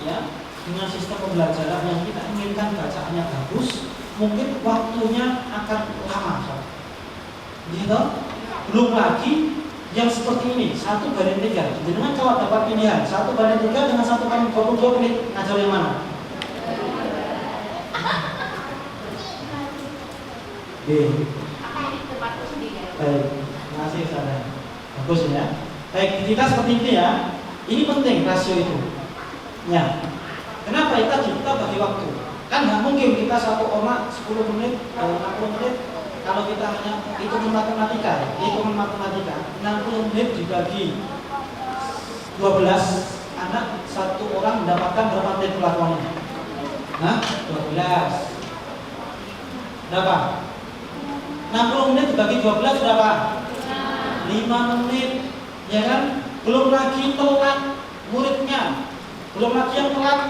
Speaker 1: ya dengan sistem pembelajaran yang kita inginkan bacaannya bagus, mungkin waktunya akan lama. Gitu? Belum lagi yang seperti ini 1/3. Dengan kalau dapat pilihan 1/3 dengan 1/22 menit ngajar yang mana? Baik, terima kasih Ustazah. Bagus ya. Baik, di kita seperti ini ya. Ini penting rasio itu. Ya. Kenapa kita bagi waktu? Kan nggak mungkin kita 1 orang 10 menit, 60 menit. Kalau kita hanya hitungan matematika, 60 menit dibagi 12 anak, 1 orang mendapatkan berapa menit pelakuannya? Nah, 12. Berapa? 60 menit dibagi 12 berapa? 5 menit. Ya kan? Belum lagi telat muridnya, belum lagi yang telat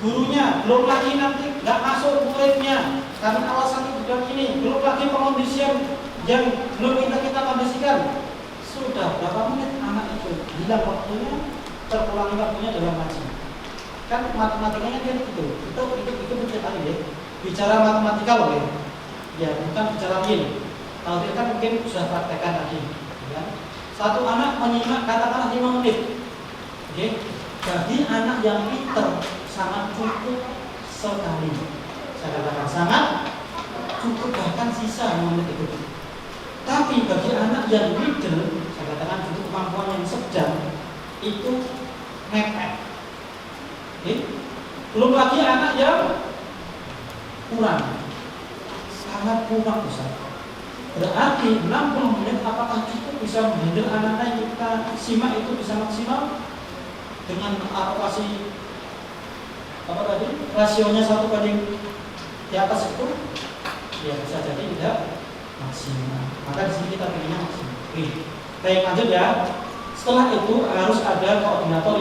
Speaker 1: gurunya, belum lagi nanti nggak masuk muridnya karena alasan itu dan ini, belum lagi pengondisian yang belum kita kondisikan. Sudah berapa menit anak itu hilang waktunya, terpulangi waktunya dalam ngaji. Kan matematikanya kan gitu. Itu betul tadi ya. Bicara matematika loh ya. Ya bukan bicara ini. Kalau kita kan mungkin sudah praktekkan tadi. Ya. 1 anak menyimak katakanlah 5 menit. Oke. Bagi anak yang pintar sangat cukup sekali. Saya katakan sangat cukup, bahkan sisa 5 menit itu. Tapi bagi anak yang middle, saya katakan cukup kemampuan yang sedang, itu mepet. Oke. Belum lagi anak yang kurang, sangat kurang besar. Berarti 60 menit apakah cukup bisa menghandle anak-anak yang kita simak itu bisa maksimal dengan alokasi apa tadi rasionya 1 di atas itu? Ya bisa jadi tidak maksimal. Maka di sini kita pilihnya maksimal. Oke. Baik, lanjut ya. Setelah itu harus ada koordinator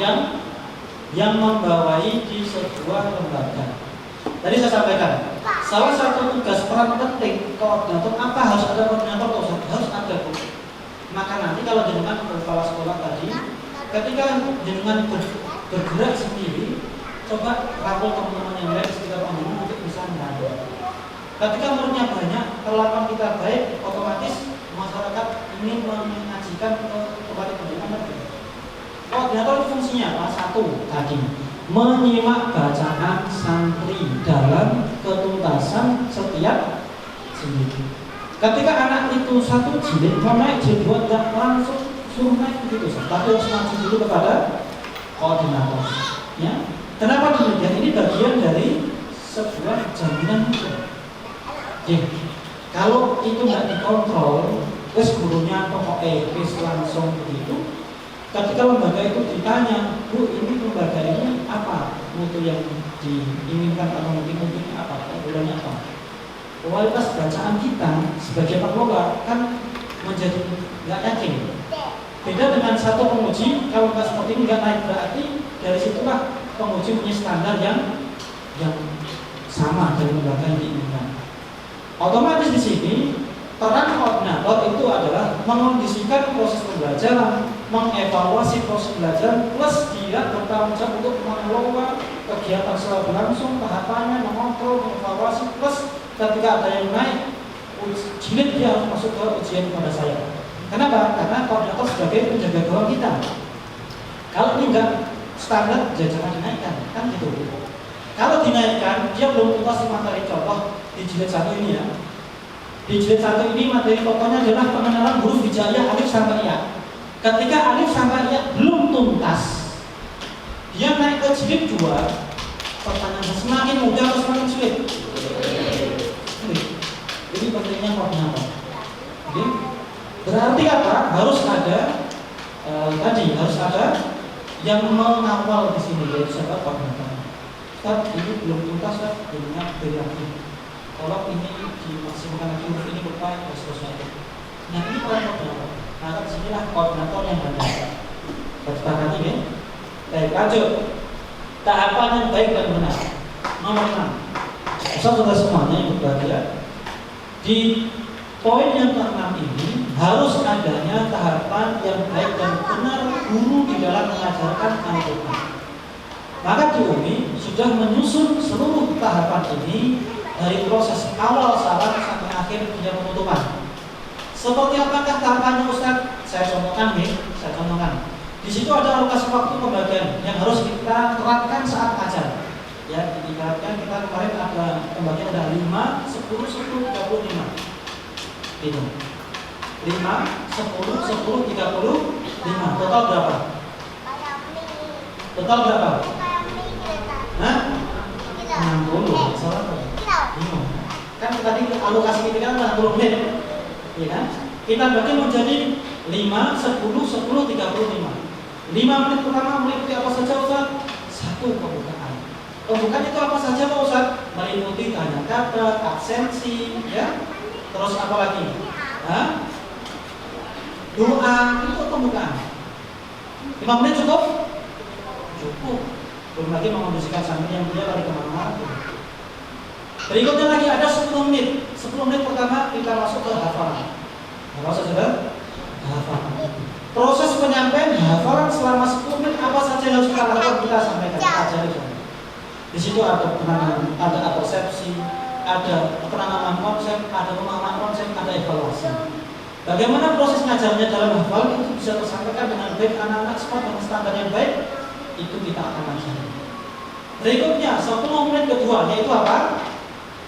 Speaker 1: yang membawai di sebuah lembaga. Tadi saya sampaikan, salah satu tugas peran penting koordinator apa harus ada koordinator atau harus ada Bu. Maka nanti kalau jenengan kepala sekolah tadi, ketika jenengan bergerak sendiri, coba rangkul teman-teman yang lain sekitar panjenengan untuk bisa membantu. Ketika muridnya banyak, perlakuan kita baik, otomatis masyarakat ingin mengajikan ke tempat pendidikan tadi. Koordinator itu fungsinya apa? Satu tadi, menyimak bacaan santri dalam ketuntasan setiap jilid. Ketika anak itu satu jilid mau naik jilid 2 tidak langsung suruh naik begitu, tapi harus maju dulu kepada koordinator. Ya, kenapa demikian? Ini bagian dari sebuah jaminan hukum. Kalau itu nggak dikontrol, terus gurunya pokoknya langsung begitu. Ketika lembaga itu ditanya, Bu, ini lembaga ini apa mutu yang diinginkan atau mungkin apa, bulannya apa? Kualitas bacaan kita sebagai pengelola kan menjadi nggak yakin. Beda dengan satu penguji, kalau nggak seperti ini nggak naik, berarti dari situlah penguji punya standar yang sama dari lembaga yang diinginkan. Otomatis di sini peran koordinator itu adalah mengondisikan proses pembelajaran, mengevaluasi proses belajar, plus dia bertanggung jawab untuk mengelola kegiatan secara berlangsung, tahapannya, mengontrol, mengevaluasi, plus ketika ada yang naik jilid dia harus masuk ke ujian kepada saya. Kenapa? Karena koordinator sebagai penjaga gawang kita. Kalau ini enggak standar, jangan dinaikkan, kan gitu. Kalau dinaikkan, dia belum tuntas materi. Contoh di jilid 1 ini ya. Di jilid 1 ini materi pokoknya adalah pengenalan huruf hijaiyah alif sampai ya. Ketika alif sampai ya belum tuntas, dia naik ke jilid 2. Pertanyaan semakin mudah atau semakin sulit? Ini pentingnya koordinator. Oke. Berarti apa? Harus ada harus ada yang mengawal di sini, yaitu siapa? Koordinator. Ustaz, ini belum tuntas, Ustaz, dengan beri lagi. Tolong ini dimaksimalkan lagi, huruf ini lupa, dan seterusnya. Nah, ini peran koordinator. Maka disinilah koordinator yang berada. Bersepakati ya. Baik, lanjut. Tahapan yang baik dan benar. Nomor 6. Saudara semuanya yang berbahagia. Di poin yang ke-6 ini harus adanya tahapan yang baik dan benar guru di dalam mengajarkan Al-Quran. Maka di UMI sudah menyusun seluruh tahapan ini dari proses awal salat sampai akhir dia penutupan. Seperti apakah tahapannya Ustaz? Saya contohkan nih, saya contohkan. Di situ ada alokasi waktu pembagian yang harus kita terapkan saat ajar. Ya, ibaratkan kita kemarin ada pembagian ada 5, 10, 10, 35. Itu. 5, 10, 10, 35. Total berapa? Total berapa? Hah? 60. Salah apa? Bingung. Kan tadi alokasi kita kan 60 menit. Ya kan? Kita bagi menjadi 5, 10, 10, 35. 5 menit pertama meliputi apa saja Ustaz? 1 pembukaan. Pembukaan itu apa saja Pak Ustaz? Meliputi tanda kata, absensi, ya. Terus apa lagi? Hah? Doa, itu pembukaan. 5 menit cukup? Cukup. Belum lagi mengondisikan santri yang dia lari kemana. Berikutnya lagi ada 10 menit. 10 menit pertama kita masuk ke hafalan. Apa saja? Hafalan. Proses penyampaian hafalan selama 10 menit apa saja yang harus kita lakukan, kita sampaikan, kita ajari. Di situ ada penanganan, ada persepsi, ada penanaman konsep, ada pemahaman konsep, ada evaluasi. Bagaimana proses ngajarnya dalam hafalan itu bisa tersampaikan dengan baik, anak-anak cepat dengan standar yang baik, itu kita akan ajari. Berikutnya 10 menit kedua yaitu apa?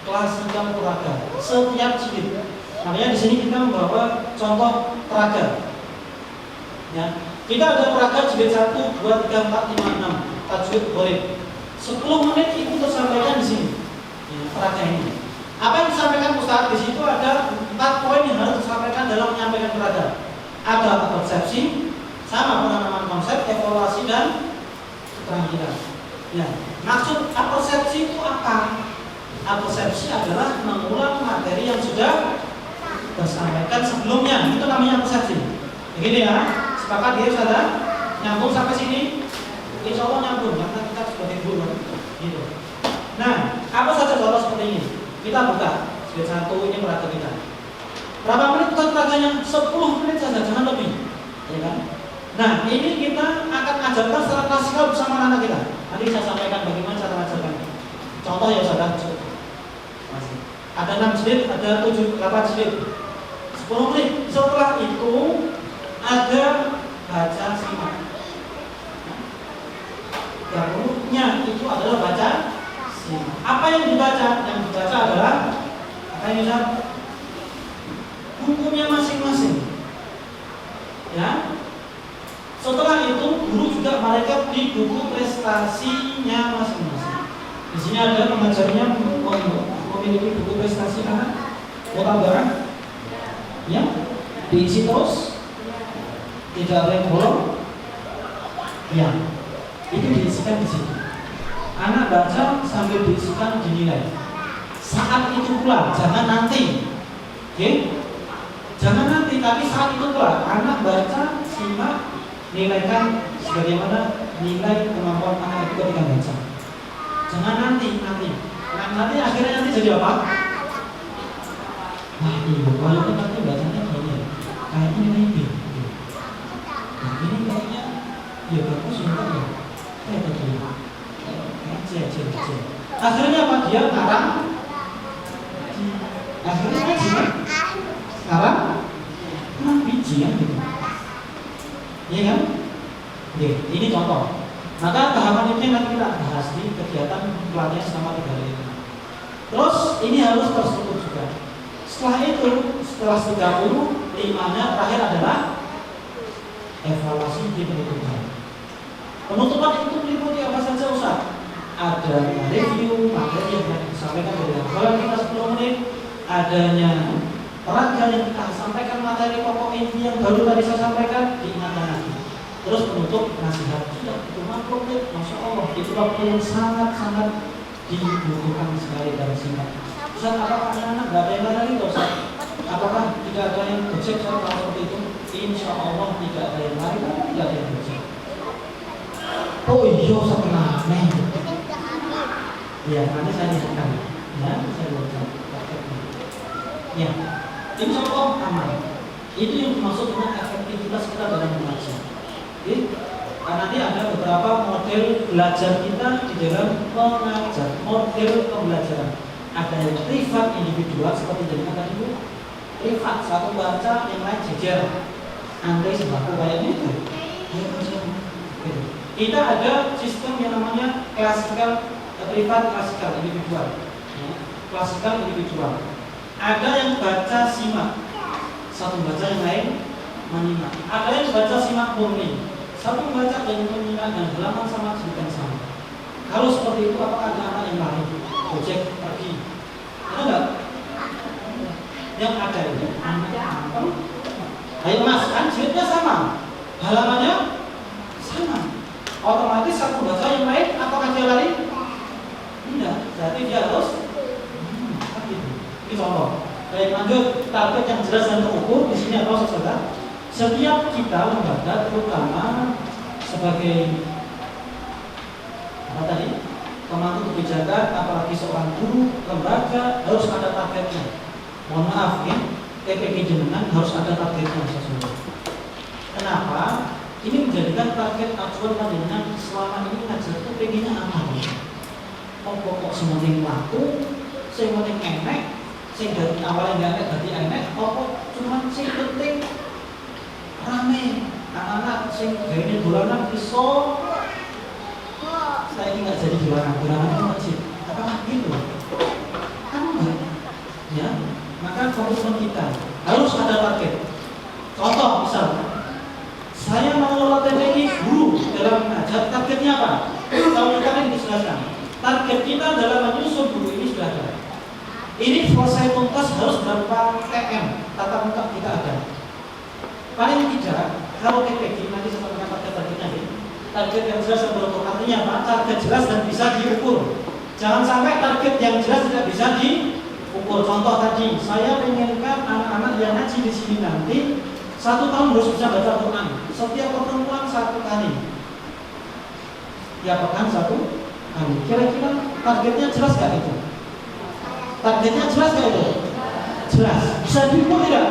Speaker 1: Klasifikasi peraga setiap jilid. Makanya di sini kita membawa contoh peraga. Ya, kita ada peraga jilid 1, 2, 3, 4, 5, 6 tajwid boleh. 10 menit itu tersampaikan di sini. Ya, peraga ini. Apa yang disampaikan Ustaz? Di situ ada 4 poin yang harus disampaikan dalam menyampaikan peraga. Ada persepsi, sama penanaman konsep, evaluasi dan keterampilan. Ya, maksud persepsi itu apa? Persepsi adalah mengulang materi yang sudah disampaikan sebelumnya. Itu namanya persepsi. Begini ya, sepakat dia sudah nyambung sampai sini. Insya Allah nyambung karena kita sebagai guru gitu. Nah, apa saja contoh seperti ini? Kita buka jilid 1 ini peraga kita. Berapa menit bukan peraganya? 10 menit saja, jangan lebih. Ya kan? Nah, ini kita akan ajarkan secara klasikal bersama anak kita. Nanti saya sampaikan bagaimana cara mengajarkannya. Contoh ya saudara. Ada 6 jilid, ada 7, 8 jilid. 10 menit. Setelah itu ada baca simak. Dahulunya itu adalah baca simak. Apa yang dibaca? Yang dibaca adalah apa yang bisa hukumnya masing-masing. Ya. Setelah itu guru juga mereka di buku prestasinya masing-masing. Di sini ada pengajarnya memiliki buku prestasi kan? Kota barang, ya, diisi terus, tidak ada yang bolong, ya, itu diisikan di sini. Anak baca sambil diisikan dinilai. Saat itu pula, jangan nanti, oke? Jangan nanti, tapi saat itu pula anak baca, simak, nilaikan sebagaimana nilai kemampuan anak itu ketika baca. Jangan nanti. Nanti akhirnya jadi apa? Wah ibu, kalau nanti bacanya gini, kayaknya nilai B. Nah ini kayaknya, ya bagus juga ya. Kayak tadi, kayak C. Akhirnya apa? Dia ngarang. Akhirnya ngaji kan? Sekarang kurang biji ya gitu. Iya kan? Oke, ini contoh. Maka tahapan ini nanti kita bahas di kegiatan pelatihan selama 3 hari ini. Terus ini harus terstruktur juga. Setelah itu, setelah 30, 5-nya terakhir adalah evaluasi di penutupan. Penutupan itu meliputi apa saja Ustaz? Ada review materi yang disampaikan dari hafalan kita 10 menit, adanya peraga yang kita sampaikan materi pokok inti yang baru tadi saya sampaikan diingatkan lagi. Terus penutup nasihat sudah itu 60 menit, masya Allah itu waktu yang sangat dibutuhkan sekali dan singkat. Ustaz, apakah anak-anak nggak ada yang lari nggak Ustaz? Apakah tidak ada yang gojek kalau seperti itu? Insya Allah tidak ada yang lari, tidak ada yang gojek. Oh iya Ustaz kenapa? Ya nanti saya lihatkan. Ya saya lihatkan. Ya, insya Allah aman. Itu yang dimaksud dengan efektivitas kita dalam mengajar. Nanti ada beberapa model belajar kita di dalam mengajar, model pembelajaran. Ada yang privat individual seperti yang tadi Bu. Privat satu baca, yang lain jejer. Antri sembako kayak gitu. Kita ada sistem yang namanya klasikal, privat klasikal individual. Klasikal individual. Ada yang baca simak, satu baca yang lain menyimak. Ada yang baca simak murni, satu baca dan menyimak dan halaman sama bukan sama. Kalau seperti itu apakah ada anak yang lari, gojek pergi? Ada enggak? Yang ada itu anak apa? Ayo Mas, kan jilidnya sama, halamannya sama. Otomatis satu baca yang lain, apakah dia lari? Tidak, berarti dia harus ini contoh. Baik, lanjut. Target yang jelas dan terukur di sini apa saudara? Setiap kita lembaga, terutama sebagai apa tadi, pemangku kebijakan, apalagi seorang guru lembaga harus ada targetnya. Mohon maaf ya, PPG jenengan harus ada targetnya sesuai. Kenapa? Ini menjadikan target acuan panjenengan selama ini ngajar itu pengennya apa? Pokok sementing waktu, sementing enek. Sing dari awal yang nggak dari enek, apa cuma sing penting rame anak-anak sing gayanya dolanan iso. Saya ini nggak jadi dolanan itu masjid. Apakah gitu? Kan enggak. Ya, maka komitmen kita harus ada target. Contoh misal, saya mau lolos TPI guru dalam mengajar, targetnya apa? Kalau kita ini dijelaskan, target kita dalam menyusun guru ini sudah ada. Ini selesai tuntas harus berapa TM tatap muka kita ada. Paling tidak, kalau TPG nanti saya sampaikan targetnya ini, target yang jelas dan berukur. Artinya apa? Target jelas dan bisa diukur. Jangan sampai target yang jelas tidak bisa diukur. Contoh tadi, saya menginginkan anak-anak yang ngaji di sini nanti 1 tahun harus bisa baca Quran. Setiap pertemuan 1 kali. Ya pekan 1 kali. Kira-kira targetnya jelas gak itu? Targetnya jelas gak itu? Jelas. Bisa diukur tidak?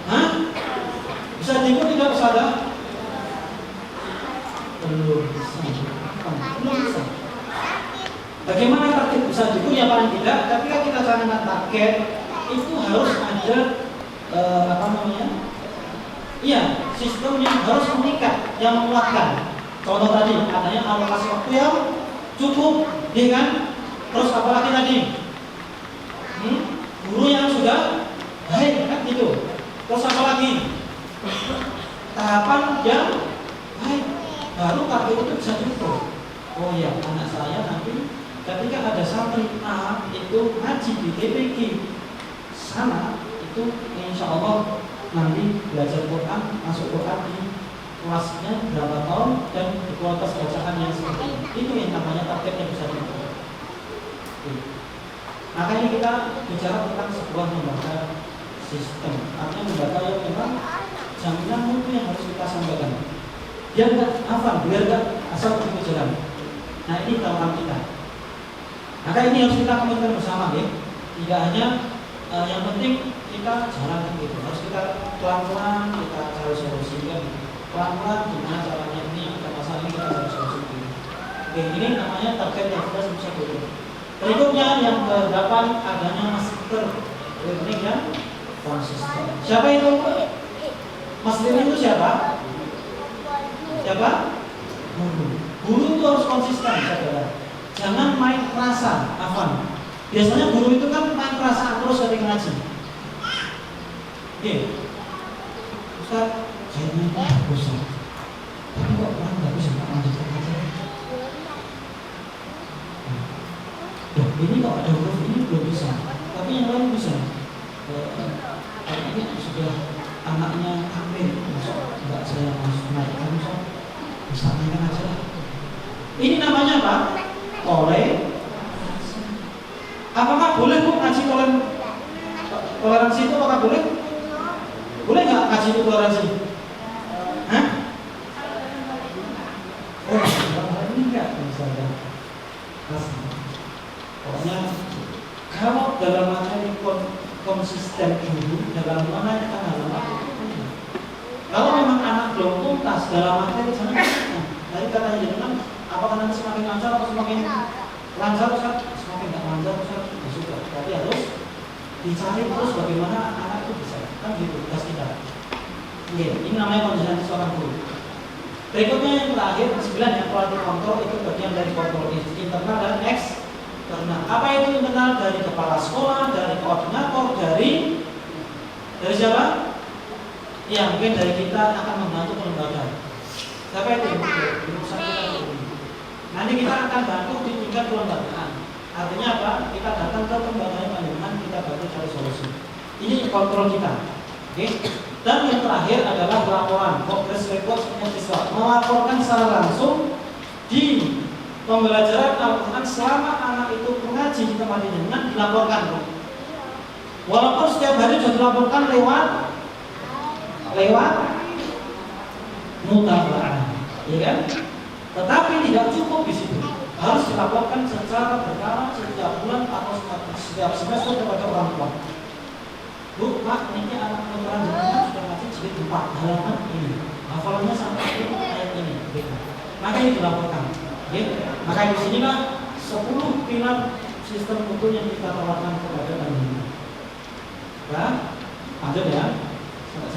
Speaker 1: Hah? Bisa diukur tidak Ustazah? Belum bisa. Bagaimana target bisa diukur? Ya paling tidak, ketika kita canangkan target itu harus ada apa namanya? Iya, sistem yang harus mengikat, yang menguatkan. Contoh tadi, adanya alokasi waktu yang cukup, ya kan? Terus apalagi tadi? Guru yang sudah baik, kan gitu. Terus apalagi? Tahapan yang baik, baru kartu itu bisa diukur. Oh iya, anak saya nanti ketika ada santri A itu ngaji di TPG sana, itu insya Allah nanti belajar Quran, masuk Quran di kelasnya berapa tahun dan di kualitas bacaan yang seperti ini. Itu yang namanya target yang bisa diukur. Makanya kita bicara tentang sebuah lembaga sistem, artinya lembaga yang memang jaminan mutu yang harus kita sampaikan. Biar nggak hafal, biar nggak asal begitu jalan. Nah ini tawaran kita. Maka ini harus kita komitmen bersama, ya. Tidak hanya yang penting kita jalan gitu, harus kita pelan-pelan kita cari solusikan. Pelan-pelan gimana caranya ini, ada masalah ini kita cari solusi. Oke, ini namanya target yang kita bisa butuh. Berikutnya yang ke-8 adanya master learning yang konsisten. Siapa itu? Master itu siapa? Siapa? Guru. Guru itu harus konsisten, saudara. Jangan main perasaan, Afan. Biasanya guru itu kan main perasaan terus ketika ngaji. Oke, Ustaz, kayaknya ini bagus, tapi kok kurang bagus ya, lanjutkan aja. Loh, ini kok ada huruf ini belum bisa, tapi yang lain bisa. Ini sudah anaknya ambil, enggak saya harus naikkan, bisa naikkan aja. Ini namanya apa? Toleransi. Apakah boleh Bu ngaji toleransi itu apakah boleh? Boleh nggak ngaji itu toleransi? Hah? Oh, ini enggak misalnya. Pokoknya kalau dalam materi konsisten dulu dalam menanyakan halaman itu. Kalau memang anak belum tuntas dalam materi jangan. Tadi katanya jangan. Apakah nanti semakin lancar atau semakin lancar Ustaz? Semakin tidak lancar Ustaz? Ya sudah, berarti harus dicari terus bagaimana anak itu bisa. Kan gitu, tugas kita. Oke, ini namanya konsentrasi seorang guru. Berikutnya yang terakhir, 9 yang quality control itu bagian dari kontrol internal dan eksternal. Apa itu internal? Dari kepala sekolah, dari koordinator, dari siapa? Ya mungkin dari kita akan membantu kelembagaan. Siapa itu? Urusan kita dulu. Nanti kita akan bantu di tingkat kelembagaan. Artinya apa? Kita datang ke kelembagaan panjenengan, kita bantu cari solusi. Ini kontrol kita. Oke? Dan yang terakhir adalah laporan, progress report siswa. Melaporkan secara langsung di pembelajaran Al-Quran selama anak itu mengaji di tempat panjenengan dilaporkan. Walaupun setiap hari sudah dilaporkan lewat mutabaah, ya kan? Tetapi tidak cukup di situ. Harus dilaporkan secara berkala setiap bulan atau setiap semester kepada orang tua. Bu, Pak, ini anak penerangan jenengan sudah ngaji jilid 4 halaman ini. Hafalannya sampai ini ayat ini. Maka ini dilaporkan. Ya. Maka di sinilah 10 pilar sistem utuh yang kita tawarkan kepada panjenengan. Nah, lanjut ya. Sampai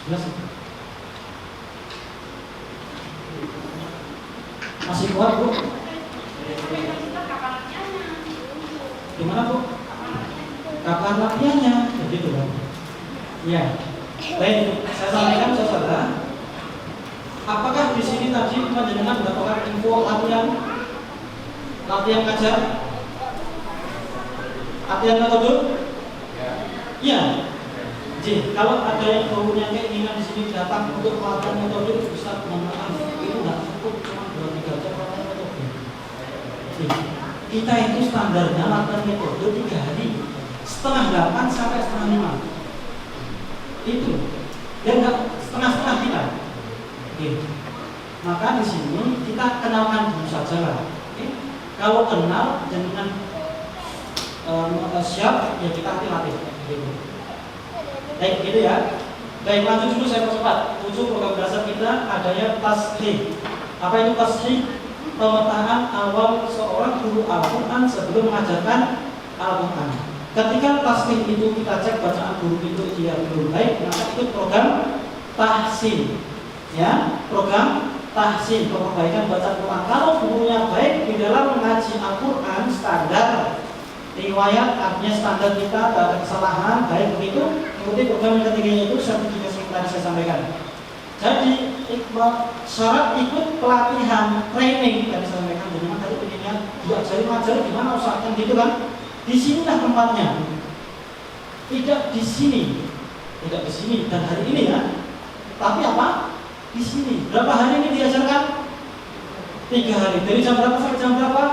Speaker 1: 11. Masih kuat Bu? Gimana Bu? Kapan latihannya? Begitu kan? Iya. Baik, saya sampaikan saudara. Apakah di sini tadi panjenengan mendapatkan info latihan ngajar? Latihan metode? Iya. Jadi kalau ada yang punya keinginan di sini datang untuk latihan metode bisa menggunakan itu nggak cukup cuma 2-3 jam latihan metode. Kita itu standarnya latihan metode 3 hari, setengah 8 sampai setengah 5. Itu dan nggak setengah-setengah kita. Oke. Maka di sini kita kenalkan dulu saja lah. Oke. Kalau kenal dengan siap ya kita latih. Gitu. Baik, gitu ya. Baik, lanjut dulu saya percepat. 7 program dasar kita adanya tashih. Apa itu tashih? Pemetaan awal seorang guru Al-Quran sebelum mengajarkan Al-Quran. Ketika tasbih itu kita cek bacaan guru itu dia belum baik, maka ikut program tahsin, ya, program tahsin, perbaikan bacaan Quran. Kalau gurunya baik di dalam mengaji Al-Quran standar riwayat, artinya standar kita, tidak ada kesalahan, baik begitu, ikuti program yang ketiganya itu sertifikasi yang tadi saya sampaikan. Jadi syarat ikut pelatihan training tadi saya sampaikan, bagaimana tadi pengennya diajari ngajari gimana usahakan gitu kan. Di sinilah tempatnya, tidak di sini, dan hari ini ya. Tapi apa? Di sini. Berapa hari ini diajarkan? 3 hari. Dari jam berapa sampai jam berapa?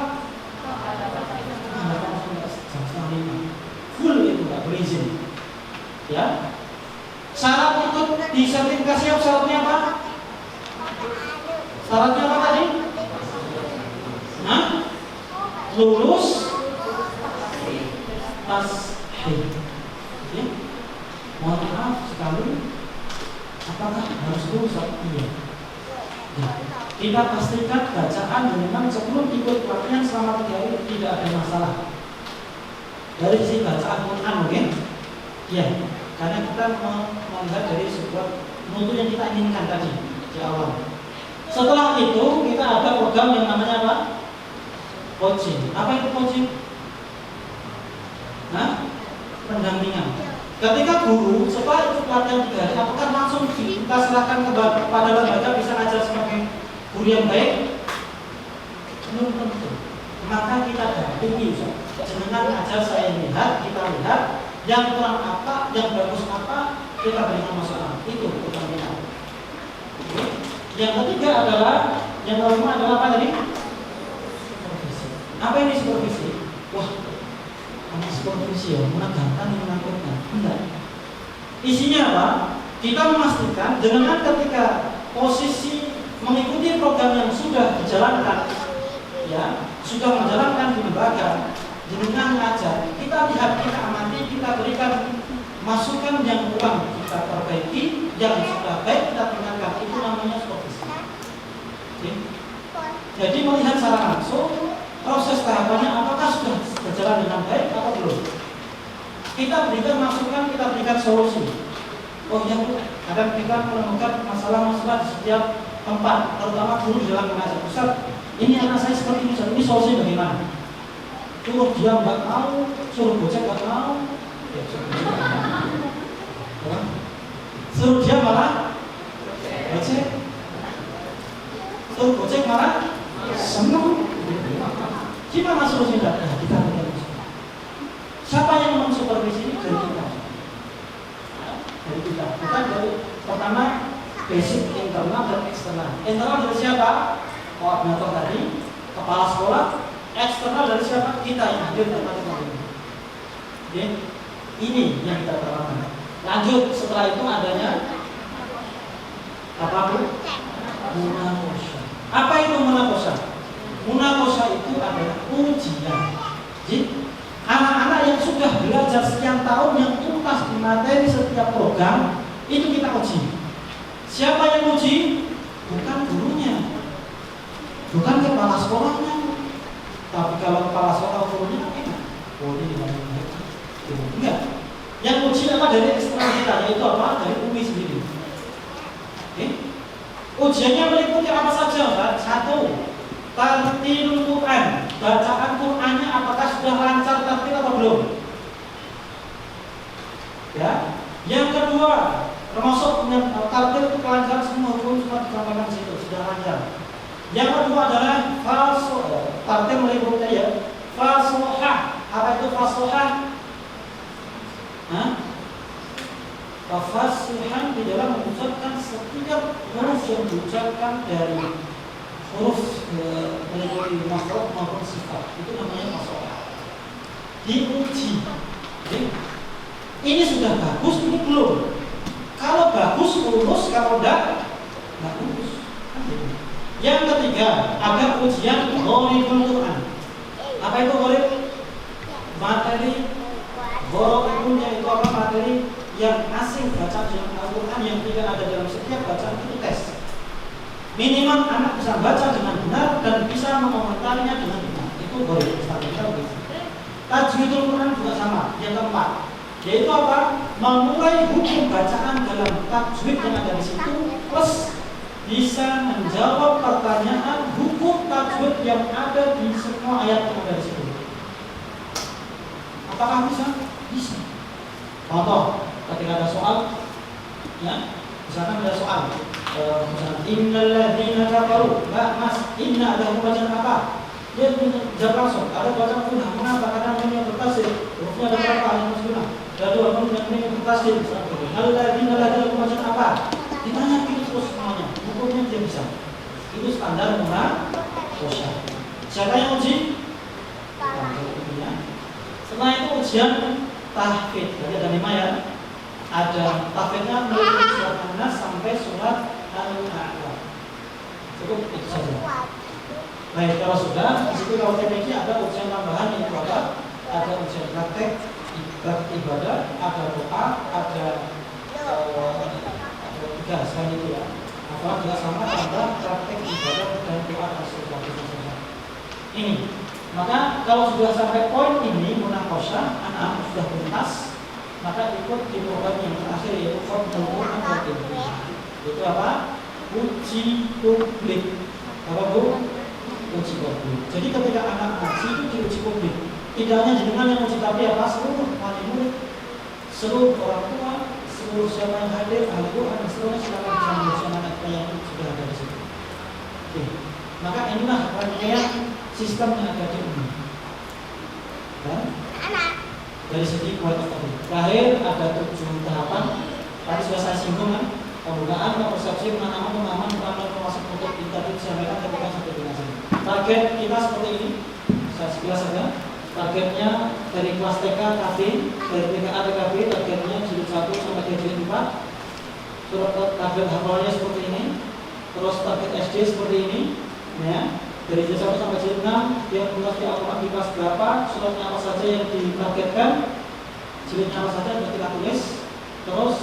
Speaker 1: Jam 5. Full itu nggak berizin. Ya. Syarat ikut disertifikasi apa? Syaratnya apa? Syaratnya apa tadi? Hah? Lulus tashih. Ya. Mohon maaf sekali. Apakah harus lulus? Iya. Ya. Kita pastikan bacaan dengan sebelum ikut pelatihan selama 3 hari tidak ada masalah. Dari sisi bacaan Quran, oke? Ya. Karena kita melihat dari sebuah mutu yang kita inginkan tadi di awal. Setelah itu kita ada program yang namanya apa? Coaching. Apa itu coaching? Pendampingan. Ketika guru setelah itu pelatihan 3 hari, apakah langsung kita serahkan kepada lembaga bisa ngajar sebagai guru yang baik? Belum tentu. Maka kita dampingi, jenengan ngajar saya lihat, kita lihat yang kurang apa, yang bagus apa, kita berikan masukan. Itu pendampingan. Yang ketiga adalah, yang kelima adalah apa tadi? Supervisi. Apa ini supervisi? Wah, karena supervisi ya, menegangkan yang menakutkan. Enggak. Isinya apa? Kita memastikan dengan ketika posisi mengikuti program yang sudah dijalankan, ya, sudah menjalankan di lembaga, jenengan ngajar, kita lihat, kita amati, kita berikan masukan yang kurang, kita perbaiki, yang sudah baik kita tingkatkan. Itu namanya supervisi. Oke. Jadi melihat secara langsung proses tahapannya apakah sudah berjalan dengan baik atau belum. Kita berikan masukan, kita berikan solusi. Oh ya Bu, kadang kita menemukan masalah-masalah di setiap tempat, terutama guru dalam mengajar. Ustaz, ini anak saya seperti ini, Ustaz, ini solusi bagaimana? Suruh dia nggak mau, suruh gojek nggak mau, ya, suruh dia malah gojek, suruh gojek malah senang. Gimana solusinya? Nah, kita berikan. Siapa yang mensupervisi ini? Dari kita. Dari kita. Bukan dari pertama basic internal dan eksternal. Internal dari siapa? Koordinator tadi, kepala sekolah. Eksternal dari siapa? Kita yang hadir tempat ini. Oke, ini yang kita terapkan. Lanjut, setelah itu adanya apa Bu? Munaqashah. Apa itu munaqashah? Munaqashah itu adalah ujian. Jadi anak-anak yang sudah belajar sekian tahun yang tuntas di materi setiap program itu kita uji. Siapa yang uji? Bukan gurunya, bukan kepala sekolahnya. Tapi kalau kepala sekolah gurunya enak, boleh dimana-mana. Enggak. Yang uji apa dari eksternal kita, yaitu apa? Dari UMI sendiri. Oke? Ujiannya meliputi apa saja? Satu, tartilul Quran. Bacaan Qurannya apakah sudah lancar tartil atau belum? Ya. Yang kedua, termasuk tartil itu kelancaran semua hukum semua disampaikan di situ sudah lancar. Yang kedua adalah fasoha. Tartil meliputi ya. Fasoha. Apa itu fasoha? Fasihan di dalam mengucapkan setiap huruf yang diucapkan dari huruf meliputi makhraj maupun sifat, itu namanya fasoha. Diuji. Jadi, ini sudah bagus, ini belum. Kalau bagus lulus, kalau enggak lulus. Yang ketiga, ada ujian gharibul Quran. Apa itu gharib? Materi gharib yaitu apa? Materi yang asing bacaan dalam Al-Quran yang tidak ada dalam setiap bacaan itu tes. Minimal anak bisa baca dengan benar dan bisa mengomentarinya dengan benar. Itu gharib. Tajwidul Quran juga sama. Yang keempat, yaitu apa? Memulai hukum bacaan dalam tajwid yang ada di situ, plus bisa menjawab pertanyaan hukum tajwid yang ada di semua ayat yang ada di situ. Apakah bisa? Bisa. Contoh, ketika ada soal, ya, misalkan ada soal, misalkan innal ladzina kafaru, enggak mas, inna ada bacaan apa? Dia jawab langsung, ada bacaan punah, mengapa? Karena ini yang bertasir, hurufnya ada berapa? Yang muslimah, ada dua, kemudian ini yang bertasir, innal ladzina ada bacaan apa? Ditanya pilih terus semuanya, hukumnya dia bisa. Itu standar munaqasyah. Siapa yang uji? Setelah itu ujian tahfidz, jadi ada 5 ya. Ada tahfidznya mulai surat An-Nas sampai surat Al-A'la. Cukup itu saja. Baik, kalau sudah, di situ kalau TPQ ada ujian tambahan yang apa? Ada ujian praktek ibadah, ada doa, ada tiga selain itu ya. Apa juga sama tambah praktek ibadah dan doa dan sebagainya. Ini. Maka kalau sudah sampai poin ini munaqasyah, anak sudah tuntas, maka ikut di program yang terakhir yaitu Fadlul Quran wal Ilmi. Itu apa? Uji publik. Apa Bu? Uji publik. Jadi ketika anak ngaji itu diuji publik. Tidak hanya jenengan yang uji, tapi apa? Seluruh wali murid, seluruh orang tua, seluruh siapa yang hadir, ahli Quran, seluruhnya silakan bisa menguji anak-anaknya yang sudah ada di situ. Oke. Maka inilah rangkaian sistem yang ada di UMI. Dan dari segi kualitas tadi. Terakhir ada 7 tahapan. Tadi sudah saya singgung kan. Pembukaan, persepsi, penanaman, pemahaman, pemahaman, termasuk untuk tadi disampaikan ketika sampai dengan sini. Target kita seperti ini. Saya sekilas saja. Targetnya dari kelas TK, KB, dari TKA, TKB, targetnya jilid 1 sampai jilid 4. Target hafalnya seperti ini. Terus target SD seperti ini. Ya. Dari jilid 1 sampai jilid 6, dia tuntas di Al-Quran di kelas berapa, suratnya apa saja yang ditargetkan, jilidnya apa saja yang kita tulis. Terus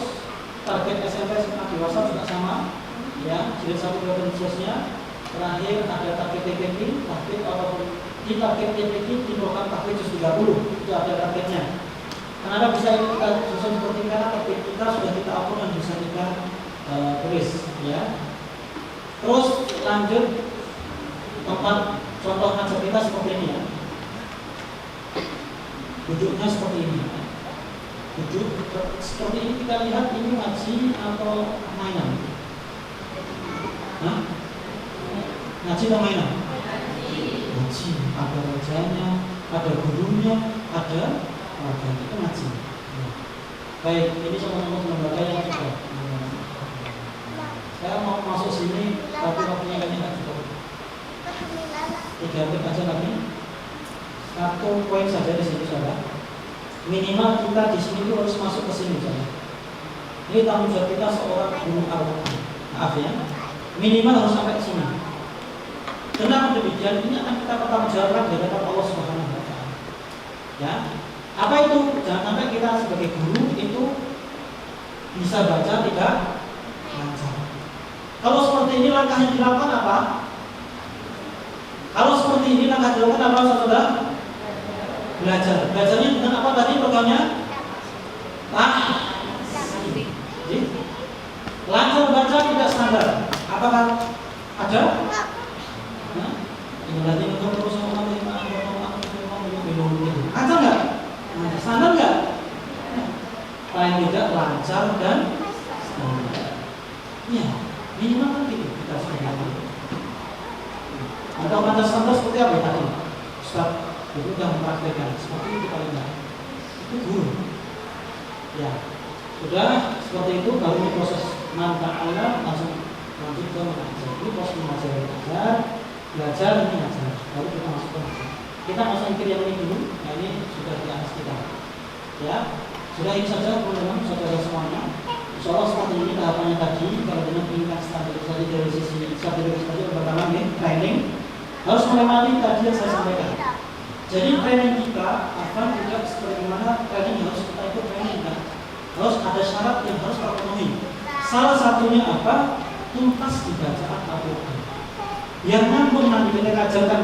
Speaker 1: target SMP SMA dewasa juga sama, ya, jilid 1, 2, dan seterusnya. Terakhir ada target TPQ, target ataupun di target TPQ di program target juz 30 itu ada targetnya. Kenapa bisa kita susun seperti karena target kita sudah kita atur dan bisa kita tulis, ya. Terus lanjut. Tempat contoh ngajar kita seperti ini ya. Duduknya seperti ini. Duduk seperti ini, kita lihat ini ngaji atau mainan? Hah? Ngaji atau mainan? Ngaji. Ada rajanya, ada gurunya, ada warganya. Itu ngaji. Baik, ini contoh-contoh lembaga yang juga. Saya mau masuk sini, tapi waktunya kayaknya nggak cukup. 3 menit aja kami. 1 poin saja di sini saudara. Minimal kita di sini itu harus masuk ke sini saudara. Ini tanggung jawab kita seorang guru Al-Quran. Maaf ya. Minimal harus sampai ke sini. Kenapa demikian? Ini akan kita pertanggungjawabkan di hadapan Allah Subhanahu wa taala. Ya. Apa itu? Jangan sampai kita sebagai guru itu bisa baca tidak lancar. Kalau seperti ini langkah yang dilakukan apa? Kalau seperti ini langkah dilakukan apa saudara? Belajar. Belajarnya dengan apa tadi programnya? Lancar baca tidak standar. Apakah ada? Nah, ini berarti untuk terus lancar nggak? Standar nggak? Paling tidak lancar dan standar. Ya, minimal kan gitu kita sebenarnya. Atau lancar standar seperti apa tadi? Ustaz, itu sudah mempraktekkan seperti itu paling enggak. Itu guru. Ya, sudah seperti itu baru ini proses manfaat Allah langsung lanjut ke mengajar. Ini proses mengajar, belajar ini ngajar. Baru kita masuk ke mengajar. Kita masuk mikir yang ini dulu. Nah ini sudah di atas kita. Ya, sudah ini saja teman-teman saudara semuanya. Insyaallah seperti ini tahapannya tadi. Kalau dengan tingkat standarisasi dari sisi standarisasi pertama nih training harus melewati tadi yang saya sampaikan. Jadi training kita akan juga sebagaimana training yang harus kita ikut training kan. Harus ada syarat yang harus terpenuhi. Salah satunya apa? Tuntas di bacaan Al-Quran. Yang nyambung nanti kita ajarkan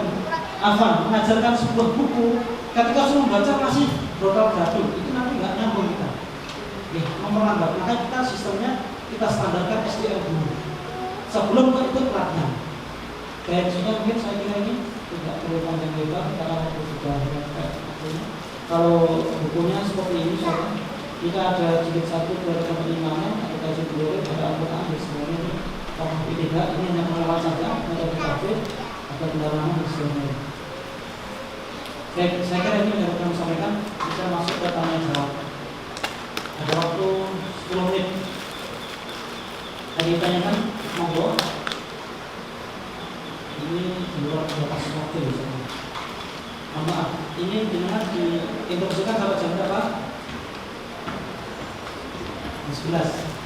Speaker 1: mengajarkan sebuah buku Ketika suruh membaca masih brotal jadul, itu nanti nggak nyambung kita. Oke, memperlambat. Maka kita sistemnya kita standarkan SDL dulu sebelum kita ikut pelatihan. Kayak misalnya mungkin saya kira ini tidak perlu panjang lebar karena waktu sudah kayak ini. Kalau bukunya seperti ini, misalnya kita ada jilid 1 dari keimanan, ada kajian teori, ada Al-Quran, dan semuanya ini. Kalau tidak, ini hanya pengenalan saja, ada kafir, ada pendalaman dan sebagainya. Baik, saya kira ini yang kami sampaikan. Bisa masuk ke tanya jawab. Ada waktu 10 menit. Tadi ditanyakan, monggo. Ini di luar batas waktu misalnya. Maaf, ini dengan diinstruksikan sampai jam berapa? 11.